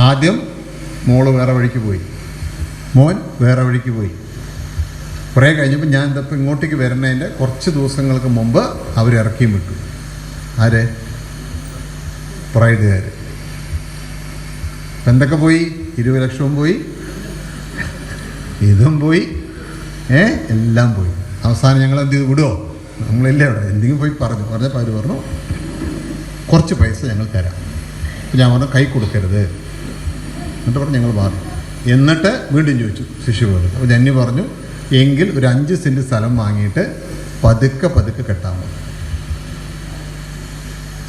Speaker 1: ആദ്യം മോള് വേറെ വഴിക്ക് പോയി, മോൻ വേറെ വഴിക്ക് പോയി. കുറേ കഴിഞ്ഞപ്പോൾ ഞാൻ ഇതപ്പോൾ ഇങ്ങോട്ടേക്ക് വരുന്നതിൻ്റെ കുറച്ച് ദിവസങ്ങൾക്ക് മുമ്പ് അവർ ഇറക്കിയും വിട്ടു. ആരെ? പ്രൈഡുകാർ. ഇപ്പം എന്തൊക്കെ പോയി? 20 ലക്ഷവും പോയി, ഇതും പോയി, എല്ലാം പോയി. അവസാനം ഞങ്ങൾ എന്ത് ചെയ്ത് വിടുമോ? നമ്മളില്ലേ അവിടെ എന്തെങ്കിലും പോയി പറഞ്ഞപ്പോൾ അവർ പറഞ്ഞു കുറച്ച് പൈസ ഞങ്ങൾ തരാം. അപ്പം ഞാൻ പറഞ്ഞു കൈ കൊടുക്കരുത്. എന്നിട്ട് പറഞ്ഞു ഞങ്ങൾ മാറി. എന്നിട്ട് വീണ്ടും ചോദിച്ചു ശിശുപോലെ. അപ്പോൾ ജന്നി പറഞ്ഞു എങ്കിൽ ഒരു 5 സെൻറ്റ് സ്ഥലം വാങ്ങിയിട്ട് പതുക്കെ പതുക്കെ കെട്ടാൻ മതി.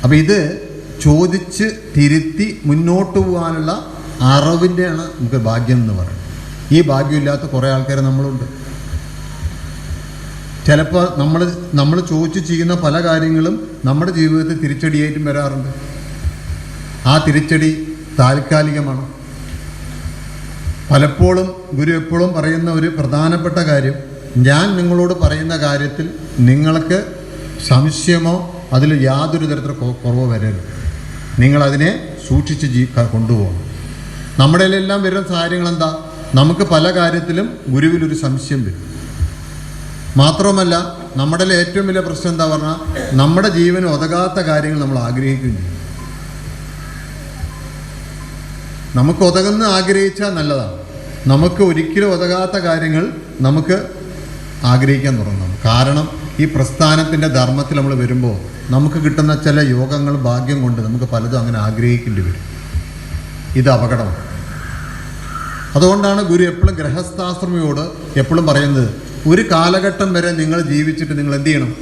Speaker 1: അപ്പം ഇത് ചോദിച്ച് തിരുത്തി മുന്നോട്ട് പോകാനുള്ള അറിവിൻ്റെയാണ് നമുക്ക് ഭാഗ്യം എന്ന് പറയുന്നത്. ഈ ഭാഗ്യമില്ലാത്ത കുറേ ആൾക്കാർ നമ്മളുണ്ട്. ചിലപ്പോൾ നമ്മൾ ചോദിച്ച് ചെയ്യുന്ന പല കാര്യങ്ങളും നമ്മുടെ ജീവിതത്തിൽ തിരിച്ചടിയായിട്ടും വരാറുണ്ട്. ആ തിരിച്ചടി താൽക്കാലികമാണ്. പലപ്പോഴും ഗുരു എപ്പോഴും പറയുന്ന ഒരു പ്രധാനപ്പെട്ട കാര്യം, ഞാൻ നിങ്ങളോട് പറയുന്ന കാര്യത്തിൽ നിങ്ങൾക്ക് സംശയമോ അതിൽ യാതൊരു തരത്തിലുള്ള കുറവോ വരരുത്. നിങ്ങളതിനെ സൂക്ഷിച്ച് കൊണ്ടുപോകണം. നമ്മുടെ എല്ലാം വരുന്ന സാഹചര്യങ്ങൾ എന്താ? നമുക്ക് പല കാര്യത്തിലും ഗുരുവിലൊരു സംശയം വരും. മാത്രമല്ല നമ്മുടെ ഏറ്റവും വലിയ പ്രശ്നം എന്താ പറഞ്ഞാൽ നമ്മുടെ ജീവന് ഒതകാത്ത കാര്യങ്ങൾ നമ്മൾ ആഗ്രഹിക്കുകയും ചെയ്യും. നമുക്ക് ഒതകുന്ന ആഗ്രഹിച്ചാൽ നല്ലതാണ്. നമുക്ക് ഒരിക്കലും ഒതകാത്ത കാര്യങ്ങൾ നമുക്ക് ആഗ്രഹിക്കാൻ തുടങ്ങണം. കാരണം ഈ പ്രസ്ഥാനത്തിൻ്റെ ധർമ്മത്തിൽ നമ്മൾ വരുമ്പോൾ നമുക്ക് കിട്ടുന്ന ചില യോഗങ്ങൾ ഭാഗ്യം കൊണ്ട് നമുക്ക് പലതും അങ്ങനെ ആഗ്രഹിക്കേണ്ടി വരും. ഇത് അപകടമാണ്. അതുകൊണ്ടാണ് ഗുരു എപ്പോഴും ഗൃഹസ്ഥാശ്രമിയോട് എപ്പോഴും പറയുന്നത്, ഒരു കാലഘട്ടം വരെ നിങ്ങൾ ജീവിച്ചിട്ട് നിങ്ങൾ എന്ത് ചെയ്യണം?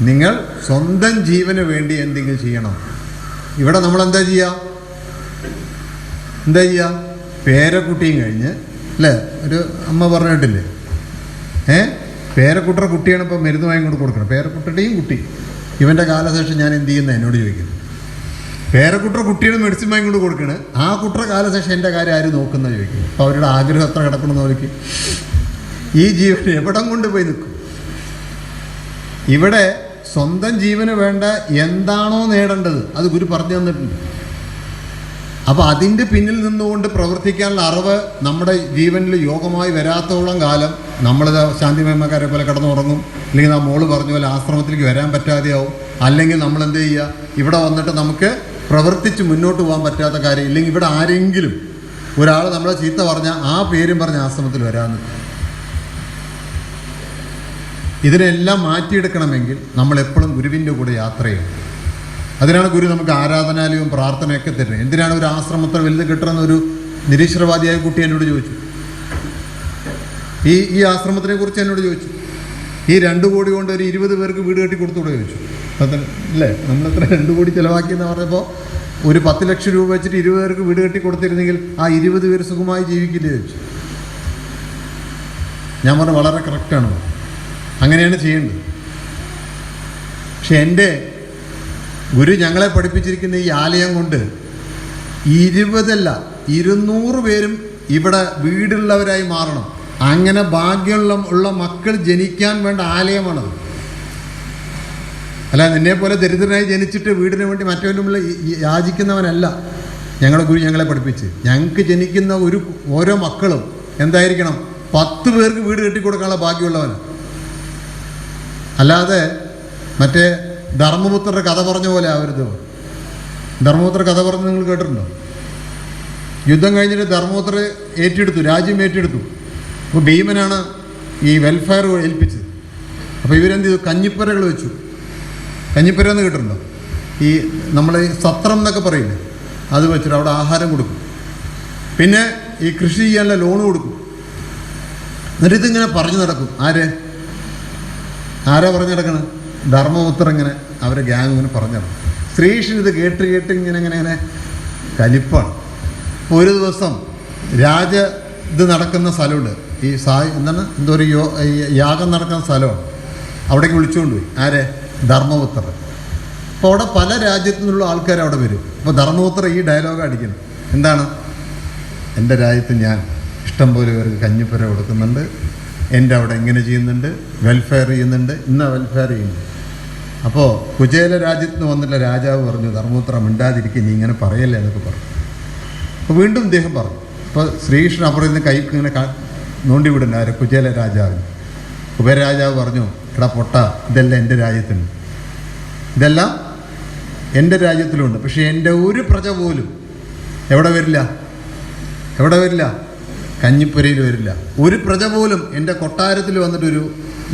Speaker 1: നിങ്ങൾ സ്വന്തം ജീവന് വേണ്ടി എന്തെങ്കിലും ചെയ്യണം. ഇവിടെ നമ്മൾ എന്താ ചെയ്യുക? പേരക്കുട്ടിയും കഴിഞ്ഞ് അല്ലേ, ഒരു അമ്മ പറഞ്ഞിട്ടില്ലേ, പേരക്കുട്ടറെ കുട്ടിയാണ് ഇപ്പോൾ മരുന്ന് വാങ്ങി കൊണ്ട് കൊടുക്കണം. പേരക്കുട്ടിയുടെയും കുട്ടി, ഇവൻ്റെ കാലശേഷം ഞാൻ എന്ത് ചെയ്യുന്നത് എന്നോട് ചോദിക്കുന്നു. പേരക്കുട്ടറെ കുട്ടിയാണ് മെഡിസിൻ വാങ്ങി കൊണ്ട് കൊടുക്കണത്, ആ കുട്ടറെ കാലശേഷം എൻ്റെ കാര്യം ആര് നോക്കുന്ന ചോദിക്കുന്നു. അപ്പോൾ അവരുടെ ആഗ്രഹം എത്ര കിടക്കണമെന്ന് അവർക്ക് ഈ ജീവൻ എവിടം കൊണ്ടുപോയി നിൽക്കും? ഇവിടെ സ്വന്തം ജീവന് വേണ്ട എന്താണോ നേടേണ്ടത് അത് ഗുരു പറഞ്ഞു തന്നിട്ടുണ്ട്. അപ്പോൾ അതിൻ്റെ പിന്നിൽ നിന്നുകൊണ്ട് പ്രവർത്തിക്കാനുള്ള അറിവ് നമ്മുടെ ജീവനിൽ യോഗമായി വരാത്തോളം കാലം നമ്മൾ ശാന്തിമേന്മക്കാരെ പോലെ കിടന്നുറങ്ങും. അല്ലെങ്കിൽ ആ മോള് പറഞ്ഞ പോലെ ആശ്രമത്തിലേക്ക് വരാൻ പറ്റാതെയാവും. അല്ലെങ്കിൽ നമ്മൾ എന്ത് ചെയ്യുക, ഇവിടെ വന്നിട്ട് നമുക്ക് പ്രവർത്തിച്ച് മുന്നോട്ട് പോകാൻ പറ്റാത്ത കാര്യം. ഇല്ലെങ്കിൽ ഇവിടെ ആരെങ്കിലും ഒരാൾ നമ്മളെ ചീത്ത പറഞ്ഞാൽ ആ പേരും പറഞ്ഞ് ആശ്രമത്തിൽ വരാമെന്ന്. ഇതിനെല്ലാം മാറ്റിയെടുക്കണമെങ്കിൽ നമ്മൾ എപ്പോഴും ഗുരുവിൻ്റെ കൂടെ യാത്ര ചെയ്യണം. അതിനാണ് ഗുരു നമുക്ക് ആരാധനാലയവും പ്രാർത്ഥനയൊക്കെ തരുന്നത്. എന്തിനാണ് ഒരു ആശ്രമത്തിൽ വലുത് കിട്ടണമെന്നൊരു നിരീശ്വരവാദിയായ കുട്ടി എന്നോട് ചോദിച്ചു. ഈ ആശ്രമത്തിനെ കുറിച്ച് എന്നോട് ചോദിച്ചു. ഈ 2 കോടി കൊണ്ട് ഒരു 20 പേർക്ക് വീട് കെട്ടി കൊടുത്തുകൂടെ ചോദിച്ചു. അല്ലേ, നമ്മളെത്ര 2 കോടി ചിലവാക്കിയെന്ന് പറഞ്ഞപ്പോൾ ഒരു 10 ലക്ഷം രൂപ വെച്ചിട്ട് 20 പേർക്ക് വീട് കെട്ടി കൊടുത്തിരുന്നെങ്കിൽ ആ 20 പേര് സുഖമായി ജീവിക്കില്ലേ ചോദിച്ചു. ഞാൻ പറഞ്ഞു വളരെ കറക്റ്റാണ്, അങ്ങനെയാണ് ചെയ്യേണ്ടത്. പക്ഷെ എൻ്റെ ഗുരു ഞങ്ങളെ പഠിപ്പിച്ചിരിക്കുന്ന ഈ ആലയം കൊണ്ട് 20 200 പേരും ഇവിടെ വീടുള്ളവരായി മാറണം. അങ്ങനെ ഭാഗ്യമുള്ള മക്കൾ ജനിക്കാൻ വേണ്ട ആലയമാണത്. അല്ല, നിന്നെ പോലെ ദരിദ്രനായി ജനിച്ചിട്ട് വീടിന് വേണ്ടി മറ്റവൻ്റെ മുമ്പിൽ യാചിക്കുന്നവനല്ല ഞങ്ങളുടെ ഗുരു ഞങ്ങളെ പഠിപ്പിച്ച്. ഞങ്ങൾക്ക് ജനിക്കുന്ന ഓരോ മക്കളും എന്തായിരിക്കണം? 10 പേർക്ക് വീട് കെട്ടിക്കൊടുക്കാനുള്ള ഭാഗ്യമുള്ളവനാണ്. അല്ലാതെ മറ്റേ ധർമ്മപുത്രരുടെ കഥ പറഞ്ഞ പോലെ ആവരുത്. ധർമ്മപുത്ര കഥ പറഞ്ഞ് നിങ്ങൾ കേട്ടിട്ടുണ്ടോ? യുദ്ധം കഴിഞ്ഞിട്ട് ധർമ്മപുത്ര രാജ്യം ഏറ്റെടുത്തു. അപ്പോൾ ഭീമനാണ് ഈ വെൽഫെയർ ഏൽപ്പിച്ചത്. അപ്പോൾ ഇവരെന്ത് ചെയ്തു? കഞ്ഞിപ്പുരകൾ വെച്ചു. കഞ്ഞിപ്പുര എന്ന് കേട്ടിട്ടുണ്ടോ? ഈ നമ്മൾ ഈ സത്രം എന്നൊക്കെ പറയില്ലേ, അത് വെച്ചിട്ട് അവിടെ ആഹാരം കൊടുക്കും. പിന്നെ ഈ കൃഷി ചെയ്യാനുള്ള ലോണ് കൊടുക്കും. എന്നിട്ട് ഇതിങ്ങനെ പറഞ്ഞു നടക്കും. ആരാ പറഞ്ഞു നടക്കണത്? ധർമ്മപുത്ര ഇങ്ങനെ അവരെ ഗ്യാങ് ഇങ്ങനെ പറഞ്ഞു നടക്കും. ശ്രീകൃഷ്ണൻ ഇത് കേട്ട് ഇങ്ങനെ കലിപ്പാണ്. ഒരു ദിവസം ഇത് നടക്കുന്ന സ്ഥലമുണ്ട്, ഈ എന്തോ ഒരു യാഗം നടക്കുന്ന സ്ഥലമാണ്. അവിടേക്ക് വിളിച്ചുകൊണ്ടുപോയി ധർമ്മപുത്ര. അപ്പോൾ അവിടെ പല രാജ്യത്തു നിന്നുള്ള ആൾക്കാർ അവിടെ വരും. അപ്പോൾ ധർമ്മപുത്ര ഈ ഡയലോഗ് അടിക്കണം. എന്താണ്? എൻ്റെ രാജ്യത്ത് ഞാൻ ഇഷ്ടം പോലെ പേർക്ക് കഞ്ഞിപ്പുര കൊടുക്കുന്നുണ്ട്, എൻ്റെ അവിടെ ഇങ്ങനെ ചെയ്യുന്നുണ്ട്, വെൽഫെയർ ചെയ്യുന്നുണ്ട്, വെൽഫെയർ ചെയ്യുന്നു. അപ്പോൾ കുചേല രാജ്യത്ത് നിന്ന് വന്നിട്ടുള്ള രാജാവ് പറഞ്ഞു, ധർമ്മപുത്ര മിണ്ടാതിരിക്കുക, നീ ഇങ്ങനെ പറയല്ലേ എന്നൊക്കെ പറഞ്ഞു. അപ്പോൾ വീണ്ടും ഇദ്ദേഹം പറഞ്ഞു. അപ്പോൾ ശ്രീകൃഷ്ണൻ അപ്പുറത്ത് നിന്ന് കൈക്ക് ഇങ്ങനെ നോണ്ടി വിടുന്ന കുചേല രാജാവിന്. കുബേരരാജാവ് പറഞ്ഞു, എടാ പൊട്ട, ഇതെല്ലാം എൻ്റെ രാജ്യത്തുണ്ട്, ഇതെല്ലാം എൻ്റെ രാജ്യത്തിലുണ്ട്. പക്ഷേ എൻ്റെ ഒരു പ്രജ പോലും എവിടെ വരില്ല? കഞ്ഞിപ്പുരയിൽ വരില്ല. ഒരു പ്രജ പോലും എൻ്റെ കൊട്ടാരത്തിൽ വന്നിട്ടൊരു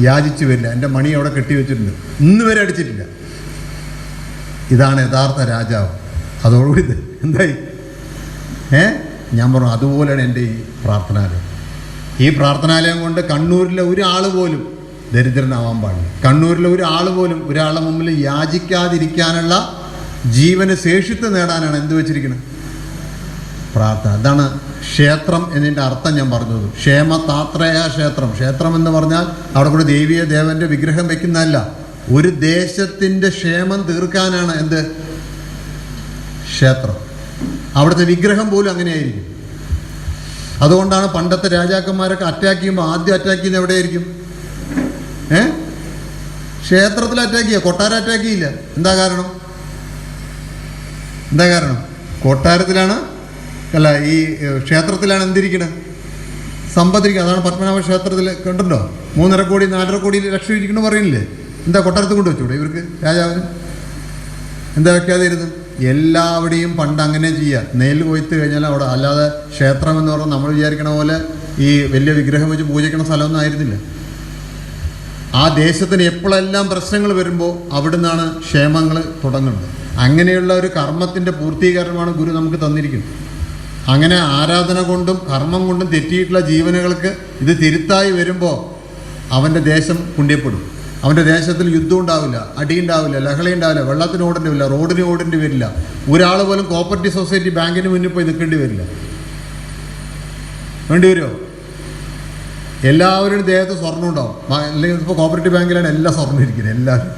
Speaker 1: യാചിച്ച് വരില്ല. എൻ്റെ മണി അവിടെ കെട്ടിവെച്ചിട്ടുണ്ട്, ഇന്ന് വരെ അടിച്ചിട്ടില്ല. ഇതാണ് യഥാർത്ഥ രാജാവ്. അതോടുകൂടി എന്തായി? ഞാൻ പറഞ്ഞു, അതുപോലെയാണ് എൻ്റെ ഈ പ്രാർത്ഥനാലയം. ഈ പ്രാർത്ഥനാലയം കൊണ്ട് കണ്ണൂരിലെ ഒരാൾ പോലും ദരിദ്രനാവാൻ പാടില്ല. കണ്ണൂരിലെ ഒരാൾ പോലും ഒരാളുടെ മുമ്പിൽ യാചിക്കാതിരിക്കാനുള്ള ജീവന് ശേഷിത്വം നേടാനാണ് എന്ത് വെച്ചിരിക്കുന്നത്? പ്രാർത്ഥന. അതാണ് ക്ഷേത്രം എന്നതിൻ്റെ അർത്ഥം ഞാൻ പറഞ്ഞത്. ക്ഷേമതാത്രേയ ക്ഷേത്രം. ക്ഷേത്രം എന്ന് പറഞ്ഞാൽ അവിടെ കൂടെ ദേവൻ്റെ വിഗ്രഹം വെക്കുന്നതല്ല, ഒരു ദേശത്തിൻ്റെ ക്ഷേമം തീർക്കാനാണ് എന്ത് ക്ഷേത്രം. അവിടുത്തെ വിഗ്രഹം പോലും അങ്ങനെയായിരിക്കും. അതുകൊണ്ടാണ് പണ്ടത്തെ രാജാക്കന്മാരൊക്കെ അറ്റാക്ക് ചെയ്യുമ്പോൾ ആദ്യം അറ്റാക്ക് ചെയ്യുന്നത് എവിടെയായിരിക്കും? ക്ഷേത്രത്തിൽ അറ്റാക്ക് ചെയ്യുക, കൊട്ടാരം അറ്റാക്ക് ചെയ്യില്ല. എന്താ കാരണം? കൊട്ടാരത്തിലാണ് അല്ല, ഈ ക്ഷേത്രത്തിലാണ് എന്തിരിക്കണത്? സമ്പത്തിരിക്കുക. അതാണ് പത്മനാഭ ക്ഷേത്രത്തിൽ കണ്ടുണ്ടോ 3.5 കോടി 4.5 കോടി ലക്ഷം ഇരിക്കണമെന്ന് പറയുന്നില്ലേ? എന്താ കൊട്ടാരത്തിൽ കൊണ്ട് വെച്ചൂടെ ഇവർക്ക്? രാജാവിന് എന്താ വെക്കാതെ ഇരുന്ന്? എല്ലാവിടെയും പണ്ട് അങ്ങനെ ചെയ്യുക. നെല്ല് കൊയ്ത്ത് കഴിഞ്ഞാൽ അവിടെ, അല്ലാതെ ക്ഷേത്രം എന്ന് പറഞ്ഞാൽ നമ്മൾ വിചാരിക്കണ പോലെ ഈ വലിയ വിഗ്രഹം വെച്ച് പൂജിക്കണ സ്ഥലമൊന്നും ആയിരുന്നില്ല. ആ ദേശത്തിന് എപ്പോഴെല്ലാം പ്രശ്നങ്ങൾ വരുമ്പോൾ അവിടെ നിന്നാണ് ക്ഷേമങ്ങൾ തുടങ്ങുന്നത്. അങ്ങനെയുള്ള ഒരു കർമ്മത്തിൻ്റെ പൂർത്തീകരണമാണ് ഗുരു നമുക്ക് തന്നിരിക്കുന്നത്. അങ്ങനെ ആരാധന കൊണ്ടും കർമ്മം കൊണ്ടും തെറ്റിയിട്ടുള്ള ജീവനുകൾക്ക് ഇത് തിരുത്തായി വരുമ്പോൾ അവൻ്റെ ദേശം പുണ്യപ്പെടും. അവൻ്റെ ദേശത്തിൽ യുദ്ധം ഉണ്ടാവില്ല, അടിയുണ്ടാവില്ല, ലഹള ഉണ്ടാവില്ല, വെള്ളത്തിന് ഓടേണ്ടി വരില്ല, റോഡിന് ഓടേണ്ടി വരില്ല, ഒരാൾ പോലും കോപ്പറേറ്റീവ് സൊസൈറ്റി ബാങ്കിന് മുന്നിൽ പോയി നിൽക്കേണ്ടി വരില്ല. വേണ്ടി വരുമോ? എല്ലാവരുടെയും ദേഹത്ത് സ്വർണ്ണം ഉണ്ടാവും. അല്ലെങ്കിൽ ഇപ്പോൾ കോപ്പറേറ്റീവ് ബാങ്കിലാണ് എല്ലാ സ്വർണ്ണം ഇരിക്കുന്നത് എല്ലാവരും.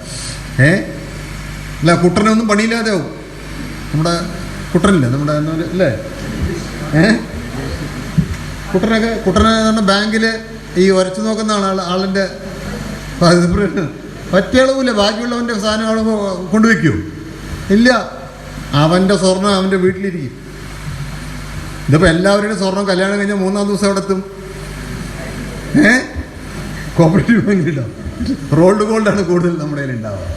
Speaker 1: അല്ല, കുട്ടനൊന്നും പണിയില്ലാതെ ആവും. നമ്മുടെ കുട്ടനില്ലേ, നമ്മുടെ അല്ലേ കുട്ടനെ പറഞ്ഞാൽ ബാങ്കിൽ ഈ ഉരച്ചു നോക്കുന്നതാണ് ആളിൻ്റെ പറ്റിയളവില്ല. ബാക്കിയുള്ളവൻ്റെ സാധനം അവിടെ കൊണ്ടുവയ്ക്കുമോ? ഇല്ല. അവൻ്റെ സ്വർണ്ണം അവൻ്റെ വീട്ടിലിരിക്കും. ഇതിപ്പോൾ എല്ലാവരുടെയും സ്വർണ്ണം കല്യാണം കഴിഞ്ഞാൽ 3-ാം ദിവസം അവിടെ എത്തും. കോപ്പറേറ്റീവ് ബാങ്കിലുണ്ടാവും. റോൾഡ് ഗോൾഡാണ് കൂടുതൽ നമ്മുടെ കയ്യിൽ ഉണ്ടാവുക.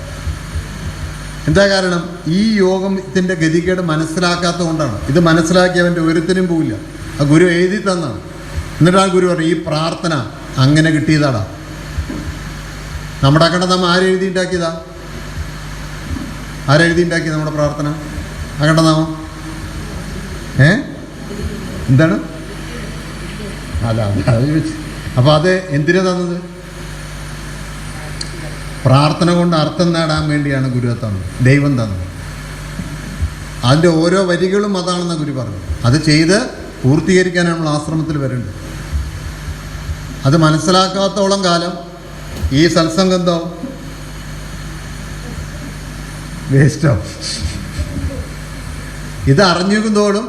Speaker 1: എന്താ കാരണം? ഈ യോഗത്തിൻ്റെ ഗതികേട് മനസ്സിലാക്കാത്തത് കൊണ്ടാണ്. ഇത് മനസ്സിലാക്കിയവൻ്റെ ഒരുത്തിനും പോവില്ല. ആ ഗുരു എഴുതി തന്നാണ്. എന്നിട്ട് ആ ഗുരു പറഞ്ഞു, ഈ പ്രാർത്ഥന അങ്ങനെ കിട്ടിയതാടാ. നമ്മുടെ അഖണ്ഡനാമം ആരെഴുതിണ്ടാക്കിയതാ? ആരെഴുതിണ്ടാക്കിയത് നമ്മുടെ പ്രാർത്ഥന? അഖണ്ഡനാമം എന്താണ്? അല്ല, അത് ചോദിച്ചു. അപ്പോൾ അത് എന്തിനാ തന്നത്? പ്രാർത്ഥന കൊണ്ട് അർത്ഥം നേടാൻ വേണ്ടിയാണ് ഗുരു തന്നത്, ദൈവം തന്നത്. അതിൻ്റെ ഓരോ വരികളും അതാണെന്ന് ഗുരു പറഞ്ഞു. അത് ചെയ്ത് പൂർത്തീകരിക്കാൻ നമ്മൾ ആശ്രമത്തിൽ വരേണ്ടത്. അത് മനസ്സിലാക്കാത്തോളം കാലം ഈ സത്സംഗം എന്താ? വേസ്റ്റാവും. ഇത് അറിഞ്ഞിരിക്കുന്നതോടും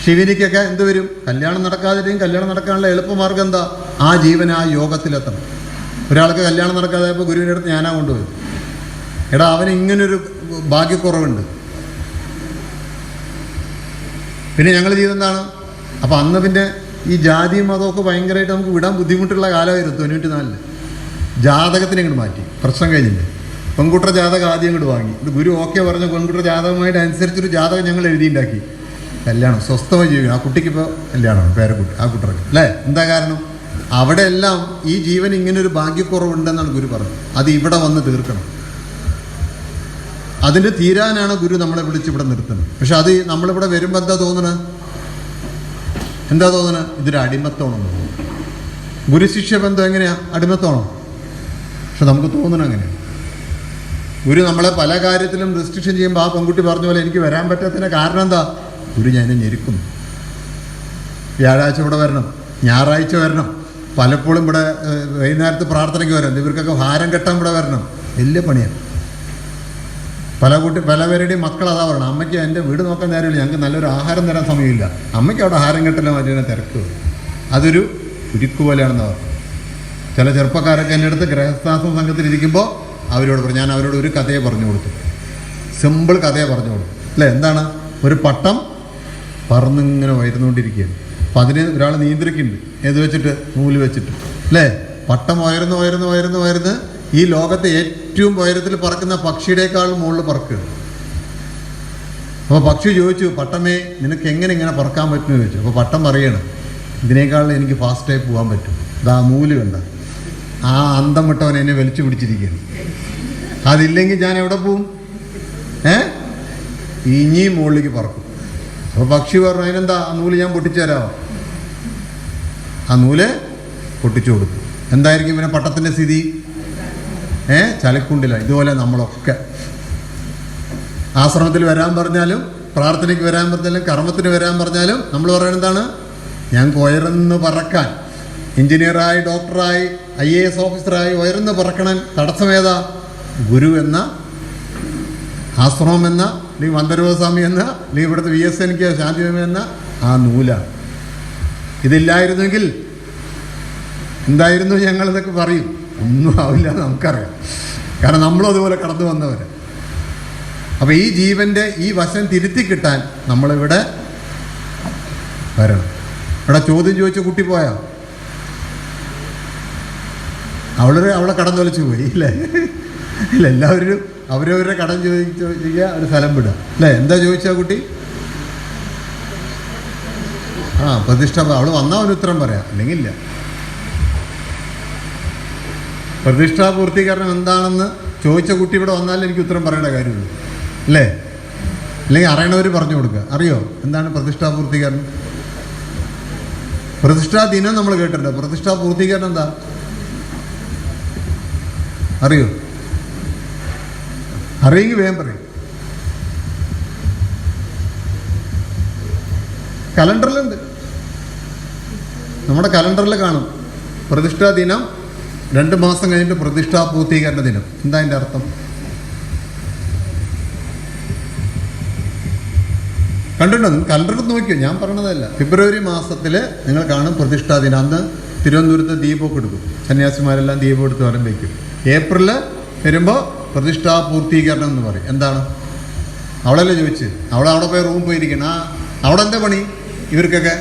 Speaker 1: ശിവനിക്കൊക്കെ എന്ത് വരും? കല്യാണം നടക്കാതിരിക്കും. കല്യാണം നടക്കാനുള്ള എളുപ്പമാർഗം എന്താ? ആ ജീവൻ ആ യോഗത്തിലെത്തണം. ഒരാൾക്ക് കല്യാണം നടക്കാതായപ്പോൾ ഗുരുവിൻ്റെ അടുത്ത് ഞാനാ കൊണ്ടുപോയി. എടാ, അവന് ഇങ്ങനൊരു ഭാഗ്യക്കുറവുണ്ട്. പിന്നെ ഞങ്ങൾ ചെയ്തെന്താണ്? അപ്പം അന്ന് പിന്നെ ഈ ജാതിയും മതമൊക്കെ ഭയങ്കരമായിട്ട് നമുക്ക് വിടാൻ ബുദ്ധിമുട്ടുള്ള കാലമായിരുന്നു 94. ജാതകത്തിന് ഇങ്ങോട്ട് മാറ്റി. പ്രശ്നം കഴിഞ്ഞില്ലേ? പെൺകുട്ടർ ജാതകം ആദ്യം ഇങ്ങോട്ട് വാങ്ങി. ഇത് ഗുരു ഓക്കെ പറഞ്ഞ പെൺകുട്ടർ ജാതകമായിട്ട് അനുസരിച്ചൊരു ജാതകം ഞങ്ങൾ എഴുതിയുണ്ടാക്കി. കല്യാണം സ്വസ്ഥമായി ജീവിക്കണം. ആ കുട്ടിക്കിപ്പോൾ കല്യാണമാണ്, പേരക്കുട്ടി, ആ കുട്ടർക്ക് അല്ലേ? എന്താ കാരണം? അവിടെ എല്ലാം ഈ ജീവൻ ഇങ്ങനൊരു ഭാഗ്യക്കുറവുണ്ടെന്നാണ് ഗുരു പറഞ്ഞത്. അത് ഇവിടെ വന്ന് തീർക്കണം. അതിന് തീരാനാണ് ഗുരു നമ്മളെ വിളിച്ചിവിടെ നിർത്തുന്നത്. പക്ഷെ അത് നമ്മളിവിടെ വരുമ്പോൾ എന്താ തോന്നണത്? ഇതൊരു അടിമത്തോണം തോന്നുന്നു. ഗുരുശിഷ്യ ബന്ധം എങ്ങനെയാ? അടിമത്തോണം. പക്ഷെ നമുക്ക് തോന്നണം അങ്ങനെയാണ്. ഗുരു നമ്മളെ പല കാര്യത്തിലും റെസ്ട്രിക്ഷൻ ചെയ്യുമ്പോൾ ആ പെൺകുട്ടി പറഞ്ഞ പോലെ എനിക്ക് വരാൻ പറ്റാത്തതിന് കാരണം എന്താ? ഗുരു ഞാൻ ഞെരുക്കുന്നു. വ്യാഴാഴ്ച ഇവിടെ വരണം, ഞായറാഴ്ച വരണം, പലപ്പോഴും ഇവിടെ വൈകുന്നേരത്ത് പ്രാർത്ഥനയ്ക്ക് വരണം, ഇവർക്കൊക്കെ ഭാരം കെട്ടാൻ ഇവിടെ വരണം. വലിയ പണിയാണ്. പല പേരുടെയും മക്കൾ അതാ പറയണം, അമ്മയ്ക്ക് എൻ്റെ വീട് നോക്കാൻ നേരമില്ല, ഞങ്ങൾക്ക് നല്ലൊരു ആഹാരം തരാൻ സമയമില്ല, അമ്മയ്ക്ക് അവിടെ ആഹാരം കെട്ടലും അതിനെ തിരക്ക്. അതൊരു ഉരുക്ക് പോലെയാണെന്ന് പറഞ്ഞു. ചില ചെറുപ്പക്കാരൊക്കെ എൻ്റെ അടുത്ത് ഗൃഹസ്ഥാശ്രമ സംഘത്തിലിരിക്കുമ്പോൾ അവരോട് പറഞ്ഞു, ഞാൻ അവരോട് ഒരു കഥയെ പറഞ്ഞു കൊടുത്തു, സിമ്പിൾ കഥയെ പറഞ്ഞു കൊടുത്തു അല്ലേ? എന്താണ്? ഒരു പട്ടം പറന്നിങ്ങനെ ഉയർന്നുകൊണ്ടിരിക്കുകയാണ്. അപ്പം അതിന് ഒരാൾ നിയന്ത്രിക്കുന്നുണ്ട്. ഏത് വെച്ചിട്ട്? നൂല് വെച്ചിട്ട് അല്ലേ? പട്ടം ഉയർന്ന് ഈ ലോകത്തെ ഏറ്റവും ഉയരത്തിൽ പറക്കുന്ന പക്ഷിയുടേക്കാൾ മുകളിൽ പറക്കുകയാണ്. അപ്പോൾ പക്ഷി ചോദിച്ചു, പട്ടമേ നിനക്ക് എങ്ങനെ ഇങ്ങനെ പറക്കാൻ പറ്റുമെന്ന് ചോദിച്ചു. അപ്പോൾ പട്ടം പറയണം, ഇതിനേക്കാളും എനിക്ക് ഫാസ്റ്റായി പോകാൻ പറ്റും. ഇതാ നൂല് കണ്ട, ആ അന്തം വിട്ടവൻ എന്നെ വലിച്ചു പിടിച്ചിരിക്കുകയാണ്. അതില്ലെങ്കിൽ ഞാൻ എവിടെ പോവും? ഇനിയും മുകളിലേക്ക് പറക്കും. അപ്പോൾ പക്ഷി പറഞ്ഞു, അതിനെന്താ, ആ നൂല് ഞാൻ പൊട്ടിച്ചു തരാമോ? ആ നൂല് പൊട്ടിച്ചു കൊടുത്തു. എന്തായിരിക്കും പിന്നെ പട്ടത്തിൻ്റെ സ്ഥിതി? ചളിക്കുണ്ടില്ല. ഇതുപോലെ നമ്മളൊക്കെ ആശ്രമത്തിൽ വരാൻ പറഞ്ഞാലും, പ്രാർത്ഥനയ്ക്ക് വരാൻ പറഞ്ഞാലും, കർമ്മത്തിന് വരാൻ പറഞ്ഞാലും നമ്മൾ പറയുന്നത് എന്താണ്? ഞാൻ ഉയർന്ന് പറക്കാൻ, എഞ്ചിനീയറായി, ഡോക്ടറായി, IAS ഓഫീസറായി ഉയർന്ന് പറക്കണം. തടസ്സമേതാ? ഗുരു എന്ന, ആശ്രമം എന്ന, അല്ലെങ്കിൽ മന്ദരൂപസ്വാമി എന്ന, അല്ലെങ്കിൽ ഇവിടുത്തെ VSNK ശാന്തിമയം എന്ന ആ നൂലാണ്. ഇതില്ലായിരുന്നെങ്കിൽ എന്തായിരുന്നു ഞങ്ങളെന്നൊക്കെ പറയും. ഒന്നും ആവില്ല എന്ന് നമുക്കറിയാം. കാരണം നമ്മളും അതുപോലെ കടന്നു വന്നവർ. അപ്പോൾ ഈ ജീവൻ്റെ ഈ വശം തിരുത്തി കിട്ടാൻ നമ്മളിവിടെ വരണം. ഇവിടെ ചോദ്യം ചോദിച്ച കുട്ടി പോയാ അവളെ കടം തൊലച്ചു പോയി ഇല്ലേ? ഇല്ല, എല്ലാവരും അവരവരുടെ കടം ചോദിക്കുക, ഒരു സ്ഥലം വിടുക അല്ലേ? എന്താ ചോദിച്ചാ കുട്ടി? പ്രതിഷ്ഠ. അവൾ വന്നാൽ അവന് ഉത്തരം പറയാം, അല്ലെങ്കിൽ ഇല്ല. പ്രതിഷ്ഠാ പൂർത്തീകരണം എന്താണെന്ന് ചോദിച്ച കുട്ടി ഇവിടെ വന്നാലും എനിക്ക് ഉത്തരം പറയേണ്ട കാര്യമുള്ളൂ അല്ലേ? അല്ലെങ്കിൽ അറിയണവർ പറഞ്ഞു കൊടുക്കുക. അറിയോ എന്താണ് പ്രതിഷ്ഠാ പൂർത്തീകരണം? പ്രതിഷ്ഠാ ദിനം നമ്മൾ കേട്ടിട്ടുണ്ട്. പ്രതിഷ്ഠാ പൂർത്തീകരണം എന്താ അറിയോ? അറിയെങ്കിൽ വേഗം പറയും. കലണ്ടറിലുണ്ട്, നമ്മുടെ കലണ്ടറിൽ കാണും പ്രതിഷ്ഠാ ദിനം 2 മാസം കഴിഞ്ഞിട്ട് പ്രതിഷ്ഠാ പൂർത്തീകരണ ദിനം. എന്താ അതിൻ്റെ അർത്ഥം? കണ്ടിട്ടുണ്ടോ? കലണ്ടറിൽ നോക്കിയോ? ഞാൻ പറഞ്ഞതല്ല. ഫെബ്രുവരി മാസത്തിൽ നിങ്ങൾ കാണും പ്രതിഷ്ഠാ ദിനം. അന്ന് തിരുവനന്തപുരത്ത് ദീപമൊക്കെ എടുക്കും, സന്യാസിമാരെല്ലാം ദീപം എടുത്ത് വരം വയ്ക്കും. ഏപ്രിൽ വരുമ്പോൾ പ്രതിഷ്ഠാ പൂർത്തീകരണം എന്ന് പറയും. എന്താണ്? അവളല്ലേ ചോദിച്ച്. അവിടെ പോയി റൂം പോയിരിക്കണം. അവിടെ എന്താ പണി ഇവർക്കൊക്കെ?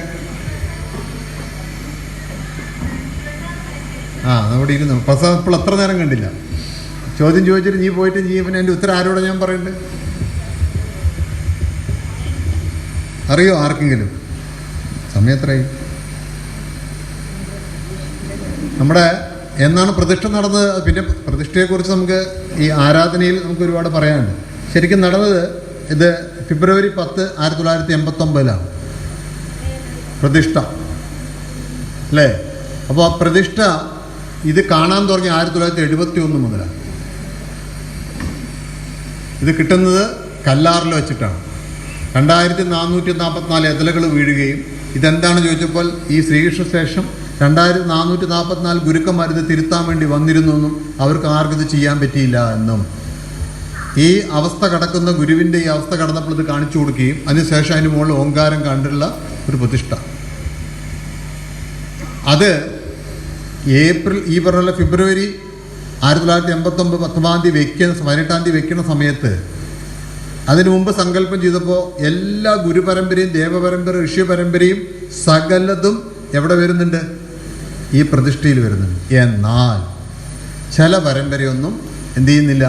Speaker 1: അവിടെ ഇരുന്നു. ഇപ്പോൾ എത്ര നേരം കണ്ടില്ല. ചോദ്യം ചോദിച്ചിട്ട് നീ പോയിട്ട് പിന്നെ എൻ്റെ ഉത്തരം ആരോടെ ഞാൻ പറയണ്ടേ? അറിയോ ആർക്കെങ്കിലും? സമയം എത്രയായി? നമ്മുടെ എന്നാണ് പ്രതിഷ്ഠ നടന്നത്? പിന്നെ പ്രതിഷ്ഠയെക്കുറിച്ച് നമുക്ക് ഈ ആരാധനയിൽ നമുക്ക് ഒരുപാട് പറയാനുണ്ട്. ശരിക്കും നടന്നത് ഇത് ഫെബ്രുവരി 10, 1989 പ്രതിഷ്ഠ അല്ലേ? അപ്പോൾ ആ പ്രതിഷ്ഠ ഇത് കാണാൻ തുടങ്ങി 1971 മുതലാണ്. ഇത് കിട്ടുന്നത് കല്ലാറിൽ വെച്ചിട്ടാണ്. 2444 എതലകൾ വീഴുകയും ഇതെന്താണ് ചോദിച്ചപ്പോൾ ഈ ശ്രീകൃഷ്ണ ശേഷം 2444 ഗുരുക്കന്മാരിത് തിരുത്താൻ വേണ്ടി വന്നിരുന്നു, അവർക്ക് ആർക്കും ഇത് ചെയ്യാൻ പറ്റിയില്ല എന്നും, ഈ അവസ്ഥ കടക്കുന്ന ഗുരുവിൻ്റെ ഈ അവസ്ഥ കടന്നപ്പോൾ ഇത് കാണിച്ചു കൊടുക്കുകയും അതിനുശേഷം അതിന് മുകളിൽ ഓങ്കാരം കണ്ടുള്ള ഒരു പ്രതിഷ്ഠ. അത് ഏപ്രിൽ ഈ പറഞ്ഞ ഫെബ്രുവരി 1989 18 തീയതി വെക്കുന്ന സമയത്ത് അതിനു മുമ്പ് സങ്കല്പം ചെയ്തപ്പോൾ എല്ലാ ഗുരുപരമ്പരയും ദേവപരമ്പര ഋഷി പരമ്പരയും സകലതും എവിടെ വരുന്നുണ്ട്? ഈ പ്രതിഷ്ഠയിൽ വരുന്നുണ്ട്. എന്നാൽ ചില പരമ്പരയൊന്നും എന്ത് ചെയ്യുന്നില്ല,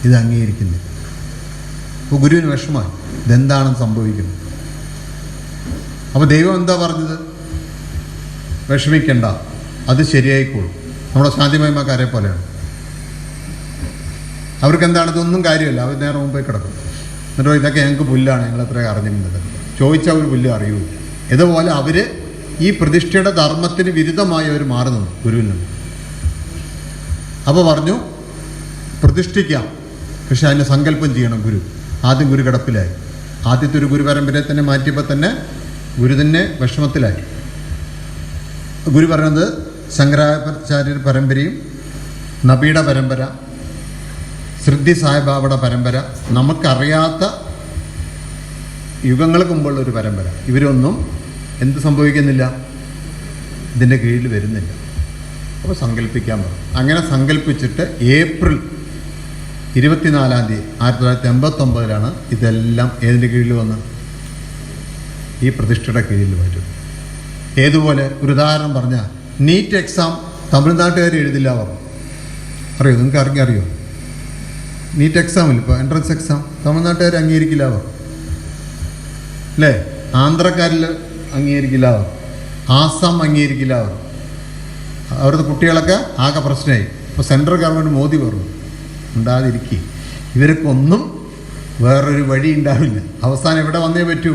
Speaker 1: ഇത് അംഗീകരിക്കുന്നില്ല. അപ്പോൾ ഗുരുവിന് വിഷമമായി, ഇതെന്താണെന്ന് സംഭവിക്കുന്നത്. അപ്പോൾ ദൈവം എന്താ പറഞ്ഞത്? വിഷമിക്കണ്ട, അത് ശരിയായിക്കോളും. നമ്മുടെ ശാന്തിമയമാക്കാരെ പോലെയാണ്. അവർക്ക് എന്താണ്? ഇതൊന്നും കാര്യമല്ല. അവർ നേരെ മുമ്പേ കിടക്കും. എന്നിട്ടോ ഇതൊക്കെ ഞങ്ങൾക്ക് പുല്ലാണ്, ഞങ്ങൾ എത്ര അറിഞ്ഞിട്ടുണ്ട് ചോദിച്ചാൽ അവർ പുല്ല് അറിയൂല. ഇതുപോലെ അവർ ഈ പ്രതിഷ്ഠയുടെ ധർമ്മത്തിന് വിരുദ്ധമായി അവർ മാറുന്നു ഗുരുവിൽ നിന്ന്. അപ്പോൾ പറഞ്ഞു പ്രതിഷ്ഠിക്കാം, പക്ഷെ അതിന് സങ്കല്പം ചെയ്യണം ഗുരു. ആദ്യം ഗുരു കിടപ്പിലായി. ആദ്യത്തെ ഒരു ഗുരുപരമ്പരയെ തന്നെ മാറ്റിയപ്പോൾ തന്നെ ഗുരു തന്നെ വിഷമത്തിലായി. ഗുരു പറയുന്നത് ശങ്കരാചാര്യ പരമ്പരയും നബിയുടെ പരമ്പര, സിദ്ധി സായിബാബയുടെ പരമ്പര, നമുക്കറിയാത്ത യുഗങ്ങൾക്ക് മുമ്പുള്ള ഒരു പരമ്പര, ഇവരൊന്നും എന്ത് സംഭവിക്കുന്നില്ല, ഇതിൻ്റെ കീഴിൽ വരുന്നില്ല. അപ്പോൾ സങ്കല്പിക്കാൻ പറഞ്ഞു. അങ്ങനെ സങ്കല്പിച്ചിട്ട് ഏപ്രിൽ 24 1989 ഇതെല്ലാം ഏതിൻ്റെ കീഴിൽ വന്ന്? ഈ പ്രതിഷ്ഠയുടെ കീഴിൽ വരും. ഏതുപോലെ? ഒരു ഉദാഹരണം പറഞ്ഞാൽ നീറ്റ് എക്സാം തമിഴ്നാട്ടുകാർ എഴുതില്ല പറഞ്ഞു. അറിയോ? നിങ്ങൾക്ക് അറിയോ? നീറ്റ് എക്സാമിൽ ഇപ്പോൾ എൻട്രൻസ് എക്സാം തമിഴ്നാട്ടുകാർ അംഗീകരിക്കില്ല പറഞ്ഞു അല്ലേ? ആന്ധ്രക്കാരിൽ അംഗീകരിക്കില്ല പറഞ്ഞു, ആസാം അംഗീകരിക്കില്ല പറഞ്ഞു. അവരുടെ കുട്ടികളൊക്കെ ആകെ പ്രശ്നമായി. ഇപ്പോൾ സെൻട്രൽ ഗവൺമെൻറ് മോദി പറഞ്ഞു ഉണ്ടാതിരിക്കുക, ഇവർക്കൊന്നും വേറൊരു വഴി ഉണ്ടാവില്ല, അവസാനം എവിടെ വന്നേ പറ്റൂ.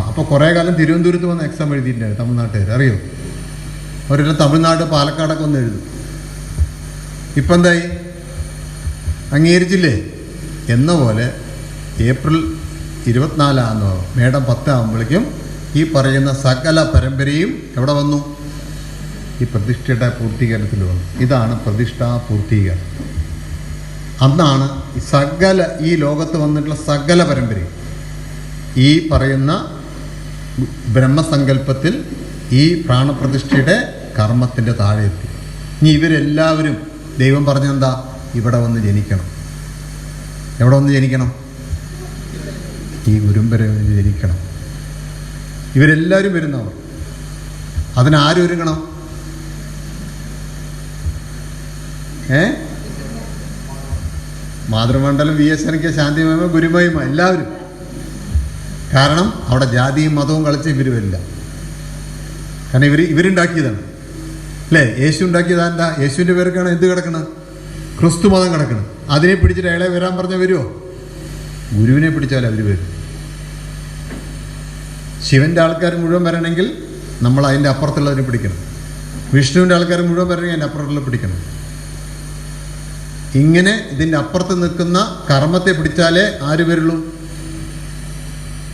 Speaker 1: അപ്പോൾ കുറേ കാലം തിരുവനന്തപുരത്ത് വന്ന് എക്സാം എഴുതിയിട്ടുണ്ടായിരുന്നു തമിഴ്നാട്ടുകാർ. അറിയോ? അവരെല്ലാം തമിഴ്നാട് പാലക്കാടൊക്കെ ഒന്ന് എഴുതും. ഇപ്പം എന്തായി? അംഗീകരിച്ചില്ലേ? എന്ന പോലെ ഏപ്രിൽ 24 മേടം 10 ആകുമ്പോഴേക്കും ഈ പറയുന്ന സകല പരമ്പരയും എവിടെ വന്നു? ഈ പ്രതിഷ്ഠയുടെ പൂർത്തീകരണത്തിൽ വന്നു. ഇതാണ് പ്രതിഷ്ഠാ പൂർത്തീകരണം. അന്നാണ് സകല ഈ ലോകത്ത് വന്നിട്ടുള്ള സകല പരമ്പരയും ഈ പറയുന്ന ബ്രഹ്മസങ്കല്പത്തിൽ ഈ പ്രാണപ്രതിഷ്ഠയുടെ കർമ്മത്തിൻ്റെ താഴെ എത്തി. ഇനി ഇവരെല്ലാവരും ദൈവം പറഞ്ഞെന്താ? ഇവിടെ വന്ന് ജനിക്കണം. എവിടെ വന്ന് ജനിക്കണം? ഈ ഗുരുമ്പരെ വന്ന് ജനിക്കണം. ഇവരെല്ലാവരും വരുന്നവർ. അതിനാരൊരുങ്ങണം? മാതൃമണ്ഡലം, VSNK, ശാന്തിമയമ, ഗുരുമഹിമ, എല്ലാവരും. കാരണം അവിടെ ജാതിയും മതവും കളിച്ച് ഇവർ വരില്ല. കാരണം ഇവരുണ്ടാക്കിയതാണ് അല്ലേ? യേശു ഉണ്ടാക്കിയതാ. എന്താ? യേശുവിൻ്റെ പേർക്കാണ് എന്ത് കിടക്കണം? ക്രിസ്തു മതം കിടക്കണം. അതിനെ പിടിച്ചിട്ട് അയാളെ വരാൻ പറഞ്ഞാൽ വരുമോ? ഗുരുവിനെ പിടിച്ചാൽ അവർ വരും. ശിവൻ്റെ ആൾക്കാർ മുഴുവൻ വരണമെങ്കിൽ നമ്മൾ അതിൻ്റെ അപ്പുറത്തുള്ളതിനെ പിടിക്കണം. വിഷ്ണുവിൻ്റെ ആൾക്കാർ മുഴുവൻ വരണമെങ്കിൽ അതിൻ്റെ അപ്പുറത്തുള്ള പിടിക്കണം. ഇങ്ങനെ ഇതിൻ്റെ അപ്പുറത്ത് നിൽക്കുന്ന കർമ്മത്തെ പിടിച്ചാലേ ആര് വരുള്ളൂ?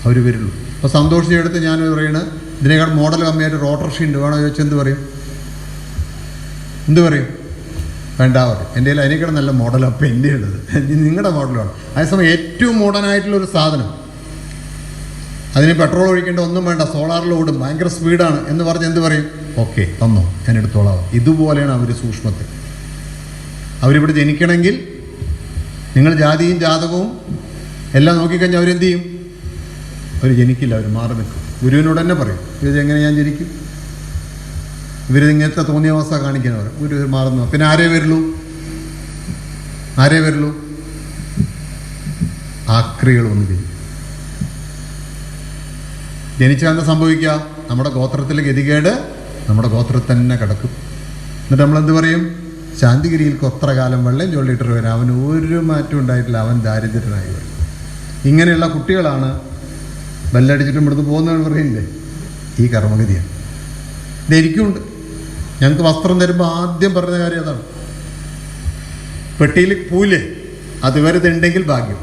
Speaker 1: അവർ വരുള്ളൂ. അപ്പോൾ സന്തോഷിച്ചെടുത്ത് ഞാൻ പറയണത്, ഇതിനേക്കാൾ മോഡൽ കമ്മിയായിട്ട് ഒരു ഓട്ടോറിക്ഷ ഉണ്ട്, വേണോ ചോദിച്ചാൽ എന്ത് പറയും? വേണ്ട പറയും. എൻ്റെ കയ്യിൽ അതിനേക്കാൾ നല്ല മോഡലാണ് അപ്പം എൻ്റെ ഉള്ളത്, നിങ്ങളുടെ മോഡലാണ്. അതേസമയം ഏറ്റവും മോഡേണായിട്ടുള്ളൊരു സാധനം, അതിന് പെട്രോൾ ഒഴിക്കേണ്ട ഒന്നും വേണ്ട, സോളാറിൽ ഓടും, ഭയങ്കര സ്പീഡാണ് എന്ന് പറഞ്ഞ് എന്ത് പറയും? ഓക്കെ, തന്നോ, ഞാൻ എടുത്തോളാം. ഇതുപോലെയാണ് അവർ സൂക്ഷ്മത്തിൽ. അവരിവിടെ ജനിക്കണമെങ്കിൽ നിങ്ങൾ ജാതിയും ജാതകവും എല്ലാം നോക്കിക്കഴിഞ്ഞാൽ അവരെന്ത് ചെയ്യും? അവർ ജനിക്കില്ല, അവർ മാറി നിൽക്കും. ഗുരുവിനോട് തന്നെ പറയും, ഇതെങ്ങനെ ഞാൻ ജനിക്കും? ഇവരിങ്ങനത്തെ തോന്നിയ അവസ്ഥ കാണിക്കുന്നവർ ഗുരു മാറുന്നു. പിന്നെ ആരേ വരുള്ളൂ? ആക്രികൾ വന്ന് ജനിച്ചാൽ എന്താ സംഭവിക്കുക? നമ്മുടെ ഗോത്രത്തിലെ ഗതികേട് നമ്മുടെ ഗോത്രത്തിൽ തന്നെ കിടക്കും. എന്നിട്ട് നമ്മളെന്ത് പറയും? ശാന്തിഗിരിയിൽ കൊത്ര കാലം വെള്ളം ചൊല്ലിയിട്ട് വരാം, അവന് ഒരു മാറ്റം ഉണ്ടായിട്ടില്ല, അവൻ ദാരിദ്ര്യനായി വരും. ഇങ്ങനെയുള്ള കുട്ടികളാണ് ബെല്ലടിച്ചിട്ടും ഇവിടുന്ന് പോകുന്നതെന്ന് പറയില്ലേ? ഈ കർമ്മഗതിയാണ്. ഇതെനിക്കുണ്ട്. ഞങ്ങൾക്ക് വസ്ത്രം തരുമ്പോൾ ആദ്യം പറഞ്ഞ കാര്യം അതാണ്. പെട്ടിയിൽ പൂലേ അതുവരെ ഇതുണ്ടെങ്കിൽ ഭാഗ്യം.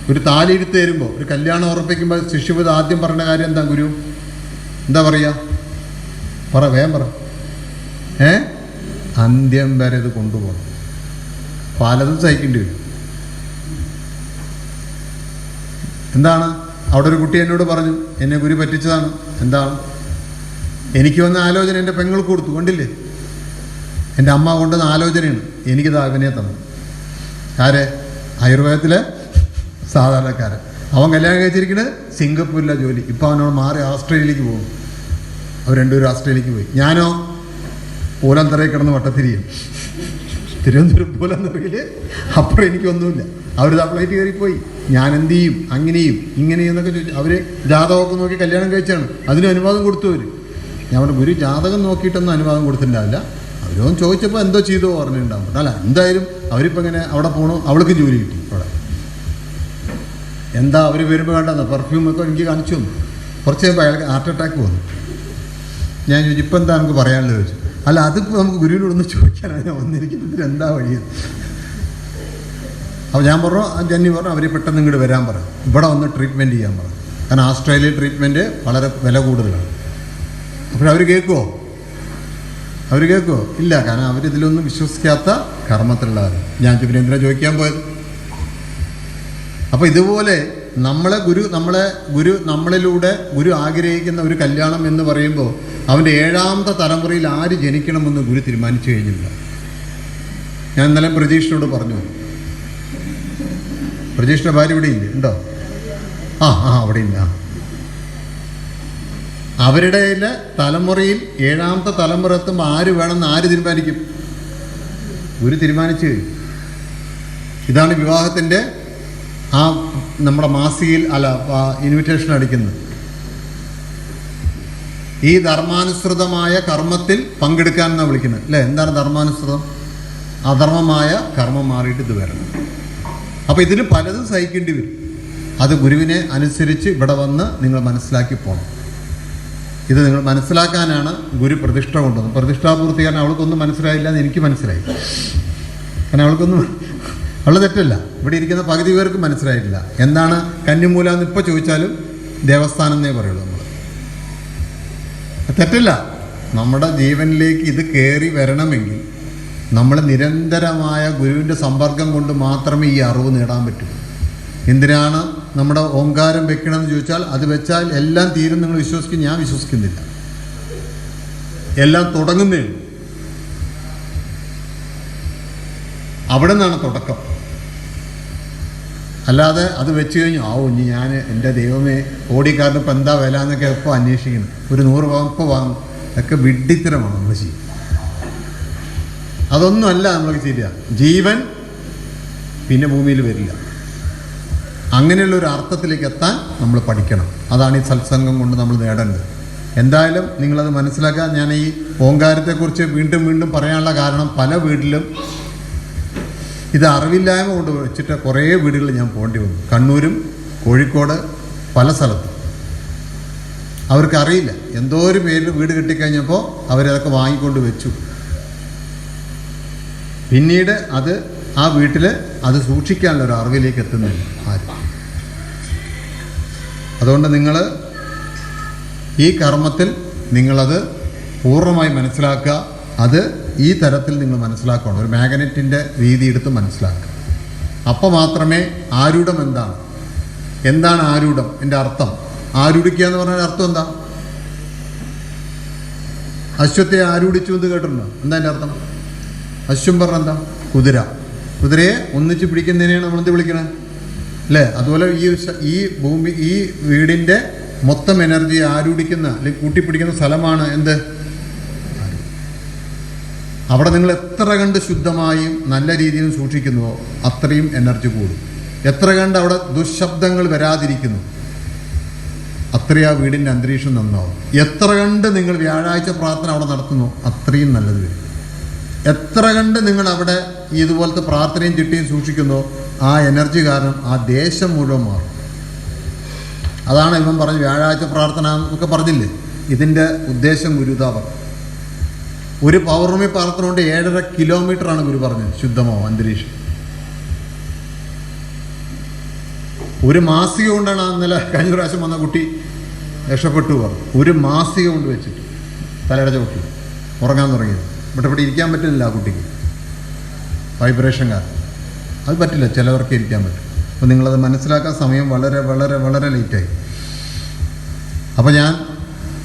Speaker 1: ഒരു താലിയിരുത്ത് തരുമ്പോൾ, ഒരു കല്യാണം ഉറപ്പിക്കുമ്പോൾ ശിഷ്യപതി ആദ്യം പറഞ്ഞ കാര്യം എന്താ? ഗുരു എന്താ പറയുക? വേഗം പറ. അന്ത്യം വരെ ഇത് കൊണ്ടുപോകണം. പലതും സഹിക്കേണ്ടി വരും. എന്താണ്? അവിടെ ഒരു കുട്ടി എന്നോട് പറഞ്ഞു, എന്നെ ഗുരു പറ്റിച്ചതാണ്. എന്താണ്? എനിക്ക് വന്ന ആലോചന എൻ്റെ പെങ്ങൾക്ക് കൊടുത്തു. കണ്ടില്ലേ? എൻ്റെ അമ്മ കൊണ്ടുവന്ന ആലോചനയാണ് എനിക്കിത് അവനെ തന്നു. ആരെ? ആയുർവേദത്തിലെ സാധാരണക്കാരൻ. അവൻ കല്യാണം കഴിച്ചിരിക്കുന്നത് സിംഗപ്പൂരിലെ ജോലി. ഇപ്പം അവനോട് മാറി ഓസ്ട്രേലിയയിലേക്ക് പോകും. അവർ രണ്ടുപേരും ഓസ്ട്രേലിയക്ക് പോയി. ഞാനോ പൂലന്തറയിൽ കിടന്ന് വട്ടത്തിരിയും. തിരുവനന്തപുരം പൂലന്തറയിൽ അപ്പുറം എനിക്കൊന്നുമില്ല. അവരിത് ഫ്ലൈറ്റ് കയറിപ്പോയി. ഞാൻ എന്ത് ചെയ്യും? അങ്ങനെയും ഇങ്ങനെയും എന്നൊക്കെ ചോദിച്ചു. അവർ ജാതകമൊക്കെ നോക്കി കല്യാണം കഴിച്ചാണ്. അതിന് അനുവാദം കൊടുത്തു അവർ. ഞാൻ പറഞ്ഞു, ഗുരു ജാതകം നോക്കിയിട്ടൊന്നും അനുവാദം കൊടുത്തിട്ടുണ്ടാവില്ല, അവരൊന്നും ചോദിച്ചപ്പോൾ എന്തോ ചെയ്തോ പറഞ്ഞിട്ടുണ്ടാവും. അല്ല, എന്തായാലും അവരിപ്പോൾ ഇങ്ങനെ അവിടെ പോകണോ, അവൾക്ക് ജോലി കിട്ടി അവിടെ. എന്താ അവർ വരുമ്പോൾ വേണ്ടെന്ന് പെർഫ്യൂമൊക്കെ എനിക്ക് കാണിച്ചു തന്നു. കുറച്ച് കഴിയുമ്പോൾ അയാൾക്ക് ഹാർട്ട് അറ്റാക്ക് വന്നു. ഞാൻ ചോദിച്ചു, ഇപ്പം എന്താ നമുക്ക് പറയാനുള്ളത് ചോദിച്ചു. അല്ല, അതിപ്പോൾ നമുക്ക് ഗുരുവിനോടൊന്ന് ചോദിക്കാനാണ് ഞാൻ വന്നിരിക്കുന്നത്, ഇതിന് എന്താ വഴിയത്? അപ്പോൾ ഞാൻ പറഞ്ഞു, ജന്നി പറഞ്ഞു, അവർ പെട്ടെന്ന് ഇങ്ങോട്ട് വരാൻ പറഞ്ഞു, ഇവിടെ വന്ന് ട്രീറ്റ്മെൻറ്റ് ചെയ്യാൻ പറഞ്ഞു. കാരണം ഓസ്ട്രേലിയ ട്രീറ്റ്മെൻറ്റ് വളരെ വില കൂടുതലാണ്. അപ്പോൾ അവർ കേൾക്കുമോ? ഇല്ല. കാരണം അവരിതിലൊന്നും വിശ്വസിക്കാത്ത കർമ്മത്തിലുള്ളവർ. ഞാൻ പിന്നെ എന്തിനാ ചോദിക്കാൻ പോയത്? അപ്പോൾ ഇതുപോലെ ഗുരു നമ്മളിലൂടെ ഗുരു ആഗ്രഹിക്കുന്ന ഒരു കല്യാണം എന്ന് പറയുമ്പോൾ അവൻ്റെ 7ാമത്തെ തലമുറയിൽ ആര് ജനിക്കണമെന്ന് ഗുരു തീരുമാനിച്ചു കഴിഞ്ഞില്ല. ഞാൻ ഇന്നലെ പ്രജീഷിനോട് പറഞ്ഞു. പ്രജീഷിൻ്റെ ഭാര്യ ഇവിടെ ഇല്ലേ? ഉണ്ടോ? അവിടെ ഇല്ല. അവരുടെ തലമുറയിൽ 7ാമത്തെ തലമുറ എത്തുമ്പോൾ ആര് വേണമെന്ന് ആര് തീരുമാനിക്കും? ഗുരു തീരുമാനിച്ചു കഴിഞ്ഞു. ഇതാണ് വിവാഹത്തിൻ്റെ നമ്മുടെ മാസികയിൽ ഇൻവിറ്റേഷൻ അടിക്കുന്നത്. ഈ ധർമാനുസൃതമായ കർമ്മത്തിൽ പങ്കെടുക്കാൻ എന്നാണ് വിളിക്കുന്നത് അല്ലേ? എന്താണ് ധർമാനുസൃതം? അധർമ്മമായ കർമ്മം മാറിയിട്ട് ഇത് വരണം. അപ്പോൾ ഇതിന് പലതും സഹിക്കേണ്ടി വരും. അത് ഗുരുവിനെ അനുസരിച്ച് ഇവിടെ വന്ന് നിങ്ങൾ മനസ്സിലാക്കി പോകണം. ഇത് നിങ്ങൾ മനസ്സിലാക്കാനാണ് ഗുരു പ്രതിഷ്ഠ കൊണ്ടുവന്നത്. പ്രതിഷ്ഠാപൂർത്തി കാരണം അവൾക്കൊന്നും മനസ്സിലായില്ല എന്ന് എനിക്ക് മനസ്സിലായി. കാരണം അവൾ തെറ്റല്ല. ഇവിടെ ഇരിക്കുന്ന പകുതി പേർക്ക് മനസ്സിലായിട്ടില്ല. എന്താണ് കന്നിമൂല എന്ന് ഇപ്പോൾ ചോദിച്ചാലും ദേവസ്ഥാനം എന്നേ പറയുള്ളൂ. നമ്മൾ തെറ്റല്ല. നമ്മുടെ ജീവനിലേക്ക് ഇത് കയറി വരണമെങ്കിൽ നമ്മൾ നിരന്തരമായ ഗുരുവിൻ്റെ സമ്പർക്കം കൊണ്ട് മാത്രമേ ഈ അറിവ് നേടാൻ പറ്റൂ. എന്തിനാണ് നമ്മുടെ ഓംകാരം വെക്കണമെന്ന് ചോദിച്ചാൽ, അത് വെച്ചാൽ എല്ലാം തീരും നിങ്ങൾ വിശ്വസിക്കും. ഞാൻ വിശ്വസിക്കുന്നില്ല. എല്ലാം തുടങ്ങുന്നേ. അവിടെ നിന്നാണ് തുടക്കം. അല്ലാതെ അത് വെച്ച് കഴിഞ്ഞു ഇനി ഞാൻ എൻ്റെ ദൈവമേ ഓടിക്കാരന് ഇപ്പം എന്താ വില എന്നൊക്കെ എപ്പോൾ അന്വേഷിക്കണം, ഒരു 100 പവൻ ഇപ്പോൾ വാങ്ങും, ഒക്കെ വിഡ്ഢിത്തരമാണ് നമ്മൾ ചെയ്യും. അതൊന്നും അല്ല നമ്മൾക്ക് ശരിയാ. ജീവൻ പിന്നെ ഭൂമിയിൽ വരില്ല. അങ്ങനെയുള്ള ഒരു അർത്ഥത്തിലേക്ക് എത്താൻ നമ്മൾ പഠിക്കണം. അതാണ് ഈ സത്സംഗം കൊണ്ട് നമ്മൾ നേടേണ്ടത്. എന്തായാലും നിങ്ങളത് മനസ്സിലാക്കുക. ഞാൻ ഈ ഓങ്കാരത്തെക്കുറിച്ച് വീണ്ടും വീണ്ടും പറയാനുള്ള കാരണം, പല വീട്ടിലും ഇത് അറിവില്ലായ്മ കൊണ്ട് വെച്ചിട്ട് കുറേ വീടുകളിൽ ഞാൻ പോകേണ്ടി വന്നു. കണ്ണൂരും കോഴിക്കോട് പല സ്ഥലത്തും അവർക്കറിയില്ല. എന്തോ ഒരു പേരിൽ വീട് കിട്ടിക്കഴിഞ്ഞപ്പോൾ അവരതൊക്കെ വാങ്ങിക്കൊണ്ട് വെച്ചു. പിന്നീട് അത് ആ വീട്ടിൽ അത് സൂക്ഷിക്കാനുള്ള ഒരു അറിവിലേക്ക് എത്തുന്നില്ല ആരും. അതുകൊണ്ട് നിങ്ങൾ ഈ കർമ്മത്തിൽ നിങ്ങളത് പൂർണ്ണമായി മനസ്സിലാക്കുക. അത് ഈ തരത്തിൽ നിങ്ങൾ മനസ്സിലാക്കണം. ഒരു മാഗ്നറ്റിൻ്റെ രീതി എടുത്ത് മനസ്സിലാക്കുക. അപ്പോൾ മാത്രമേ ആരൂഢം എന്താണ് ആരൂഢം എൻ്റെ അർത്ഥം. ആരൂഢിക്കുക എന്ന് പറഞ്ഞാൽ അർത്ഥം എന്താ? അശ്വത്തെ ആരൂഢിച്ചു എന്ന് കേട്ടിട്ടുണ്ടോ? എന്താ എൻ്റെ അർത്ഥം? അശ്വം പറഞ്ഞ എന്താ? കുതിരയെ ഒന്നിച്ച് പിടിക്കുന്നതിനെയാണ് നമ്മളെന്ത് വിളിക്കണത് അല്ലേ? അതുപോലെ ഈ ഭൂമി, ഈ വീടിൻ്റെ മൊത്തം എനർജി ആരൂഢിക്കുന്ന അല്ലെങ്കിൽ കൂട്ടിപ്പിടിക്കുന്ന സ്ഥലമാണ് എന്ത്? അവിടെ നിങ്ങൾ എത്ര കണ്ട് ശുദ്ധമായും നല്ല രീതിയിലും സൂക്ഷിക്കുന്നുവോ അത്രയും എനർജി കൂടും. എത്ര കണ്ട് അവിടെ ദുശബ്ദങ്ങൾ വരാതിരിക്കുന്നു അത്രയും ആ വീടിൻ്റെ അന്തരീക്ഷം നന്നാവും. എത്ര കണ്ട് നിങ്ങൾ വ്യാഴാഴ്ച പ്രാർത്ഥന അവിടെ നടത്തുന്നു അത്രയും നല്ലത് വരും. എത്ര കണ്ട് നിങ്ങൾ അവിടെ ഇതുപോലത്തെ പ്രാർത്ഥനയും ചിട്ടയും സൂക്ഷിക്കുന്നോ ആ എനർജി കാരണം ആ ദേശം മുഴുവൻ മാറും. അതാണ് ഇവൻ പറഞ്ഞ് വ്യാഴാഴ്ച പ്രാർത്ഥന എന്നൊക്കെ പറഞ്ഞില്ലേ. ഇതിൻ്റെ ഉദ്ദേശം ഗുരുതാപം. ഒരു പൗർണമി പ്രാർത്ഥന കൊണ്ട് 7.5 കിലോമീറ്ററാണ് ഗുരു പറഞ്ഞത് ശുദ്ധമാവും അന്തരീക്ഷം. ഒരു മാസിക കൊണ്ടാണ് ഇന്നലെ കഴിഞ്ഞ പ്രാവശ്യം വന്ന കുട്ടി രക്ഷപ്പെട്ടു പറഞ്ഞു. ഒരു മാസിക കൊണ്ട് വെച്ചിട്ട് തലയുടെ ചവിട്ടി ഉറങ്ങാൻ തുടങ്ങിയത്. ഇവിടെ ഇരിക്കാൻ പറ്റുന്നില്ല ആ കുട്ടിക്ക്, വൈബ്രേഷൻ കാരണം. അത് പറ്റില്ല, ചിലവർക്ക് ഇരിക്കാൻ പറ്റും. അപ്പോൾ നിങ്ങളത് മനസ്സിലാക്കാൻ സമയം വളരെ വളരെ വളരെ ലേറ്റായി. അപ്പോൾ ഞാൻ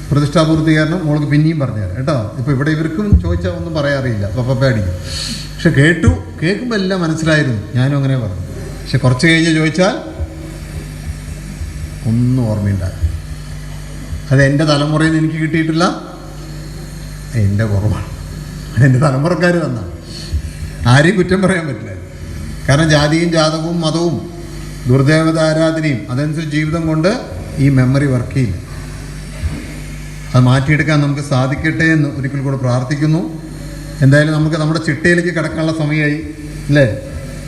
Speaker 1: പ്രതിഷ്ഠാപൂർത്തീകരണം മോൾക്ക് പിന്നെയും പറഞ്ഞുതരാം കേട്ടോ. ഇപ്പോൾ ഇവിടെ ഇവർക്കും ചോദിച്ചാൽ ഒന്നും പറയാറിയില്ല, പപ്പ അടിക്കും. പക്ഷെ കേൾക്കുമ്പോൾ എല്ലാം മനസ്സിലായിരുന്നു. ഞാനും അങ്ങനെ പറഞ്ഞു. പക്ഷെ കുറച്ച് കഴിഞ്ഞ് ചോദിച്ചാൽ ഒന്നും ഓർമ്മയുണ്ടാകും. അത് എൻ്റെ തലമുറയിൽ നിന്ന് എനിക്ക് കിട്ടിയിട്ടില്ല, എൻ്റെ കുറവാണ്. അതെൻ്റെ തലമുറക്കാർ വന്നാണ്. ആരെയും കുറ്റം പറയാൻ പറ്റില്ല. കാരണം ജാതിയും ജാതകവും മതവും ദുർദേവത ആരാധനയും അതനുസരിച്ച് ജീവിതം കൊണ്ട് ഈ മെമ്മറി വർക്ക് ചെയ്യില്ല. അത് മാറ്റിയെടുക്കാൻ നമുക്ക് സാധിക്കട്ടെ എന്ന് ഒരിക്കൽ കൂടെ പ്രാർത്ഥിക്കുന്നു. എന്തായാലും നമുക്ക് നമ്മുടെ ചിട്ടയിലേക്ക് കിടക്കാനുള്ള സമയമായി അല്ലേ?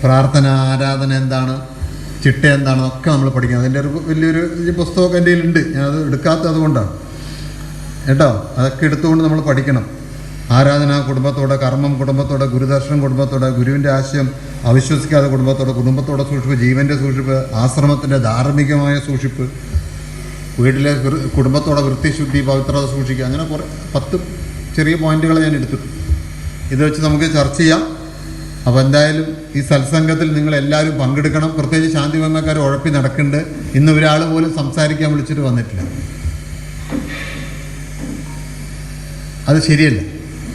Speaker 1: പ്രാർത്ഥന, ആരാധന എന്താണ്, ചിട്ട എന്താണെന്നൊക്കെ നമ്മൾ പഠിക്കണം. അതിൻ്റെ ഒരു വലിയൊരു പുസ്തകമൊക്കെ എൻ്റെ കയ്യിലുണ്ട്. ഞാനത് എടുക്കാത്തത് അതുകൊണ്ടാണ് കേട്ടോ. അതൊക്കെ എടുത്തുകൊണ്ട് നമ്മൾ പഠിക്കണം. ആരാധന കുടുംബത്തോടെ, കർമ്മം കുടുംബത്തോടെ, ഗുരുദർശനം കുടുംബത്തോടെ, ഗുരുവിൻ്റെ ആശയം അവിശ്വസിക്കാതെ കുടുംബത്തോടെ സൂക്ഷിപ്പ്, ജീവൻ്റെ സൂക്ഷിപ്പ്, ആശ്രമത്തിൻ്റെ ധാർമ്മികമായ സൂക്ഷിപ്പ്, വീട്ടിലെ കുടുംബത്തോടെ വൃത്തിശുദ്ധി പവിത്രത സൂക്ഷിക്കുക. അങ്ങനെ 10 ചെറിയ പോയിന്റുകൾ ഞാൻ എടുത്തിട്ടു. ഇത് വെച്ച് നമുക്ക് ചർച്ച ചെയ്യാം. അപ്പോൾ എന്തായാലും ഈ സത്സംഗത്തിൽ നിങ്ങളെല്ലാവരും പങ്കെടുക്കണം. പ്രത്യേകിച്ച് ശാന്തി ഭംഗക്കാർ ഉഴപ്പി നടക്കുന്നുണ്ട്. ഇന്ന് ഒരാൾ പോലും സംസാരിക്കാൻ വിളിച്ചിട്ട് വന്നിട്ടില്ല. അത് ശരിയല്ല.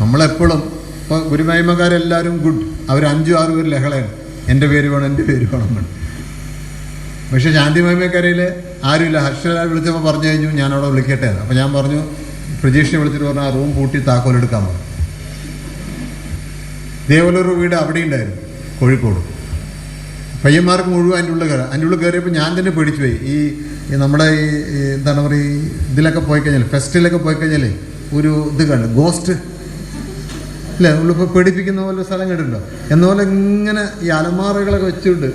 Speaker 1: നമ്മളെപ്പോഴും ഇപ്പോൾ ഗുരുമഹിമക്കാരെല്ലാവരും ഗുഡ്, അവർ 5-6 പേര് ലഹളയാണ്. എൻ്റെ പേര് വേണം. പക്ഷേ ശാന്തി മഹിമക്കരയിൽ ആരുമില്ല. ഹർഷലാൽ വിളിച്ചപ്പോൾ പറഞ്ഞു കഴിഞ്ഞു ഞാനവിടെ വിളിക്കട്ടെ. അപ്പോൾ ഞാൻ പറഞ്ഞു, പ്രജീഷിനെ വിളിച്ചിട്ട് പറഞ്ഞു ആ റൂം പൂട്ടി താക്കോലെടുക്കാൻ പറഞ്ഞു. ദേവലൊരു വീട് അവിടെ ഉണ്ടായിരുന്നു കോഴിക്കോട്. പയ്യന്മാർക്ക് മുഴുവൻ അതിൻ്റെ ഉള്ളിൽ കയറിയപ്പോൾ ഞാൻ തന്നെ പേടിച്ചു പോയി. ഈ നമ്മുടെ ഈ എന്താണ് പറയുക, ഇതിലൊക്കെ പോയി കഴിഞ്ഞാൽ, ഫെസ്റ്റിലൊക്കെ പോയി കഴിഞ്ഞാൽ ഒരു ഇത് കണ്ട് ഗോസ്റ്റ് അല്ലേ, നമ്മളിപ്പോൾ പേടിപ്പിക്കുന്ന പോലെ സ്ഥലം കണ്ടിട്ടുണ്ടോ? എന്നപോലെ ഇങ്ങനെ ഈ അലമാറകളൊക്കെ വെച്ചുകൊണ്ട്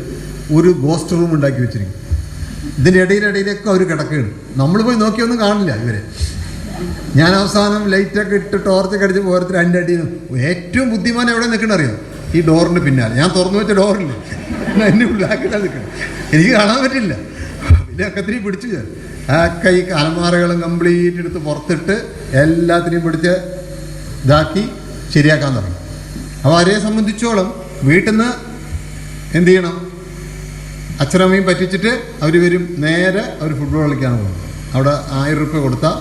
Speaker 1: ഒരു ഗോസ്റ്റ് റൂം ഉണ്ടാക്കി വെച്ചിരിക്കും. ഇതിൻ്റെ ഇടയിലൊക്കെ അവർ കിടക്കുകയാണ്. നമ്മൾ പോയി നോക്കിയൊന്നും കാണില്ല ഇവരെ. ഞാൻ അവസാനം ലൈറ്റൊക്കെ ഇട്ട് ടോർച്ചൊക്കെ അടിച്ച് ഓരോരുത്തർ അതിൻ്റെ അടിയിൽ ഏറ്റവും ബുദ്ധിമാൻ എവിടെ നിൽക്കണം അറിയാം? ഈ ഡോറിൻ്റെ പിന്നാലെ. ഞാൻ തുറന്നു വെച്ച ഡോറില്ലേ, എന്നെ ഉള്ളിലാക്കില്ല നിൽക്കണം. എനിക്ക് കാണാൻ പറ്റില്ല. പിന്നെ അക്കത്തിനെയും പിടിച്ചു ഞാൻ ഒക്കെ ഈ അലമാറകളും കംപ്ലീറ്റ് എടുത്ത് പുറത്തിട്ട് എല്ലാത്തിനെയും പിടിച്ച് ഇതാക്കി ശരിയാക്കാൻ തുടങ്ങി. അപ്പോൾ അവരെ സംബന്ധിച്ചോളം വീട്ടിൽ നിന്ന് എന്ത് ചെയ്യണം? അച്ഛനമ്മയും പറ്റിച്ചിട്ട് അവർ വരും. നേരെ അവർ ഫുട്ബോൾ കളിക്കാൻ പോകും. അവിടെ 1000 രൂപ കൊടുത്താൽ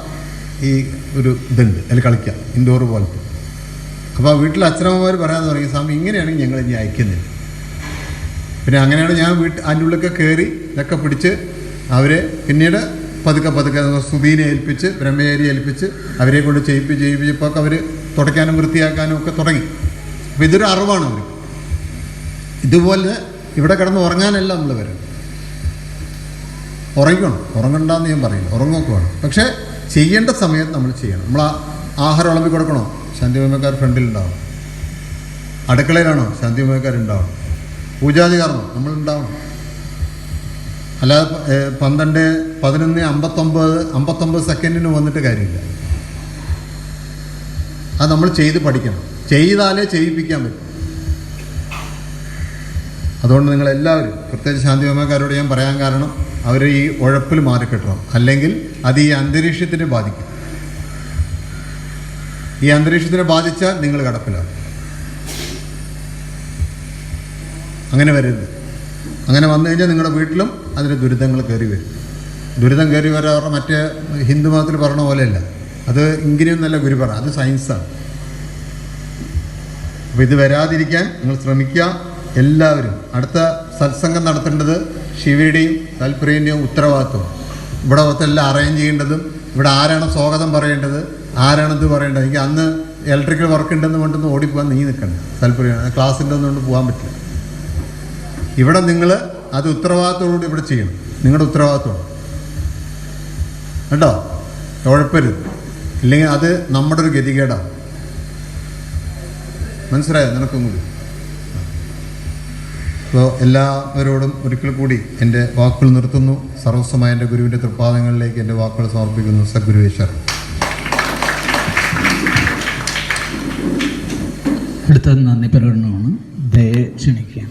Speaker 1: ഈ ഒരു ഇതുണ്ട് അതിൽ കളിക്കാം, ഇൻഡോർ പോലത്തെ. അപ്പോൾ വീട്ടിൽ അച്ഛനമ്മമാർ പറയാൻ തുടങ്ങി, സ്വാമി ഇങ്ങനെയാണെങ്കിൽ ഞങ്ങൾ ഇനി അയക്കുന്നില്ല. പിന്നെ അങ്ങനെയാണ് ഞാൻ അതിൻ്റെ ഉള്ളിലൊക്കെ കയറി ഇതൊക്കെ പിടിച്ച് അവരെ പിന്നീട് പതുക്കെ സുധീനെ ഏൽപ്പിച്ച് ബ്രഹ്മചാരി ഏൽപ്പിച്ച് അവരെ കൊണ്ട് ചെയ്യിപ്പിച്ചപ്പോൾ അവർ തുടയ്ക്കാനും വൃത്തിയാക്കാനും ഒക്കെ തുടങ്ങി. അപ്പോൾ ഇതൊരു അറിവാണ് അവർ. ഇതുപോലെ ഇവിടെ കിടന്ന് ഉറങ്ങാനല്ല നമ്മൾ വരണം, ഉറങ്ങിക്കണം. ഉറങ്ങണ്ടെന്ന് ഞാൻ പറയില്ല, ഉറങ്ങൊക്കെ വേണം. പക്ഷേ ചെയ്യേണ്ട സമയത്ത് നമ്മൾ ചെയ്യണം. നമ്മൾ ആഹാരം വിളമ്പി കൊടുക്കണോ, ശാന്തിമേക്കാർ ഫ്രണ്ടിലുണ്ടാവണം. അടുക്കളയിലാണോ, ശാന്തിമേക്കാരുണ്ടാവണം. പൂജാതി കാരണം നമ്മളുണ്ടാവണം. അല്ലാതെ 12:11:59 സെക്കൻഡിന് വന്നിട്ട് കാര്യമില്ല. അത് നമ്മൾ ചെയ്ത് പഠിക്കണം. ചെയ്താലേ ചെയ്യിപ്പിക്കാൻ പറ്റും. അതുകൊണ്ട് നിങ്ങളെല്ലാവരും, പ്രത്യേകിച്ച് ശാന്തിമേക്കാരോട് ഞാൻ പറയാൻ കാരണം, അവർ ഈ ഉഴപ്പിൽ മാറിക്കിട്ടണം. അല്ലെങ്കിൽ അത് ഈ അന്തരീക്ഷത്തിനെ ബാധിക്കും. ഈ അന്തരീക്ഷത്തിനെ ബാധിച്ചാൽ നിങ്ങൾ കിടപ്പിലാണ്. അങ്ങനെ വരരുത്. അങ്ങനെ വന്നു കഴിഞ്ഞാൽ നിങ്ങളുടെ വീട്ടിലും അതിന് ദുരിതങ്ങൾ കയറി വരും. ദുരിതം കയറി വരാറ് മറ്റേ ഹിന്ദു മതത്തിൽ പറഞ്ഞ പോലെയല്ല. അത് ഇങ്ങനെയും നല്ല ഗുരു പറ, അത് സയൻസാണ്. അപ്പോൾ ഇത് വരാതിരിക്കാൻ നിങ്ങൾ ശ്രമിക്കുക. എല്ലാവരും അടുത്ത സത്സംഗം നടത്തേണ്ടത് ശിവയുടെയും താല്പര്യൻ്റെയും ഉത്തരവാദിത്വം. ഇവിടെ എല്ലാം അറേഞ്ച് ചെയ്യേണ്ടതും, ഇവിടെ ആരാണ് സ്വാഗതം പറയേണ്ടത്, ആരാണിത് പറയേണ്ടത്. എനിക്ക് അന്ന് ഇലക്ട്രിക്കൽ വർക്ക് ഉണ്ടെന്ന് കൊണ്ടൊന്ന് ഓടിപ്പോകാൻ നീ നിൽക്കണ്ട. താല്പര്യം ക്ലാസ്സിൻ്റെ ഒന്നുകൊണ്ട് പോകാൻ പറ്റില്ല. ഇവിടെ നിങ്ങൾ അത് ഉത്തരവാദിത്തോടുകൂടി ഇവിടെ ചെയ്യണം. നിങ്ങളുടെ ഉത്തരവാദിത്വമാണ് കേട്ടോ, ഉഴപ്പരുത്. ഇല്ലെങ്കിൽ അത് നമ്മുടെ ഒരു ഗതികേടാണ്. മനസ്സിലായോ നിനക്കും കൂടി? അപ്പോൾ എല്ലാവരോടും ഒരിക്കൽ കൂടി എൻ്റെ വാക്കുകൾ നിർത്തുന്നു. സർവസ്വമായ എൻ്റെ ഗുരുവിൻ്റെ തൃപ്പാദങ്ങളിലേക്ക് എൻ്റെ വാക്കുകൾ സമർപ്പിക്കുന്നു. സദ്ഗുരുവേശ്വരൻ.
Speaker 2: അടുത്ത നന്ദി പ്രകടനമാണ്. ദയ ക്ഷണിക്കുക.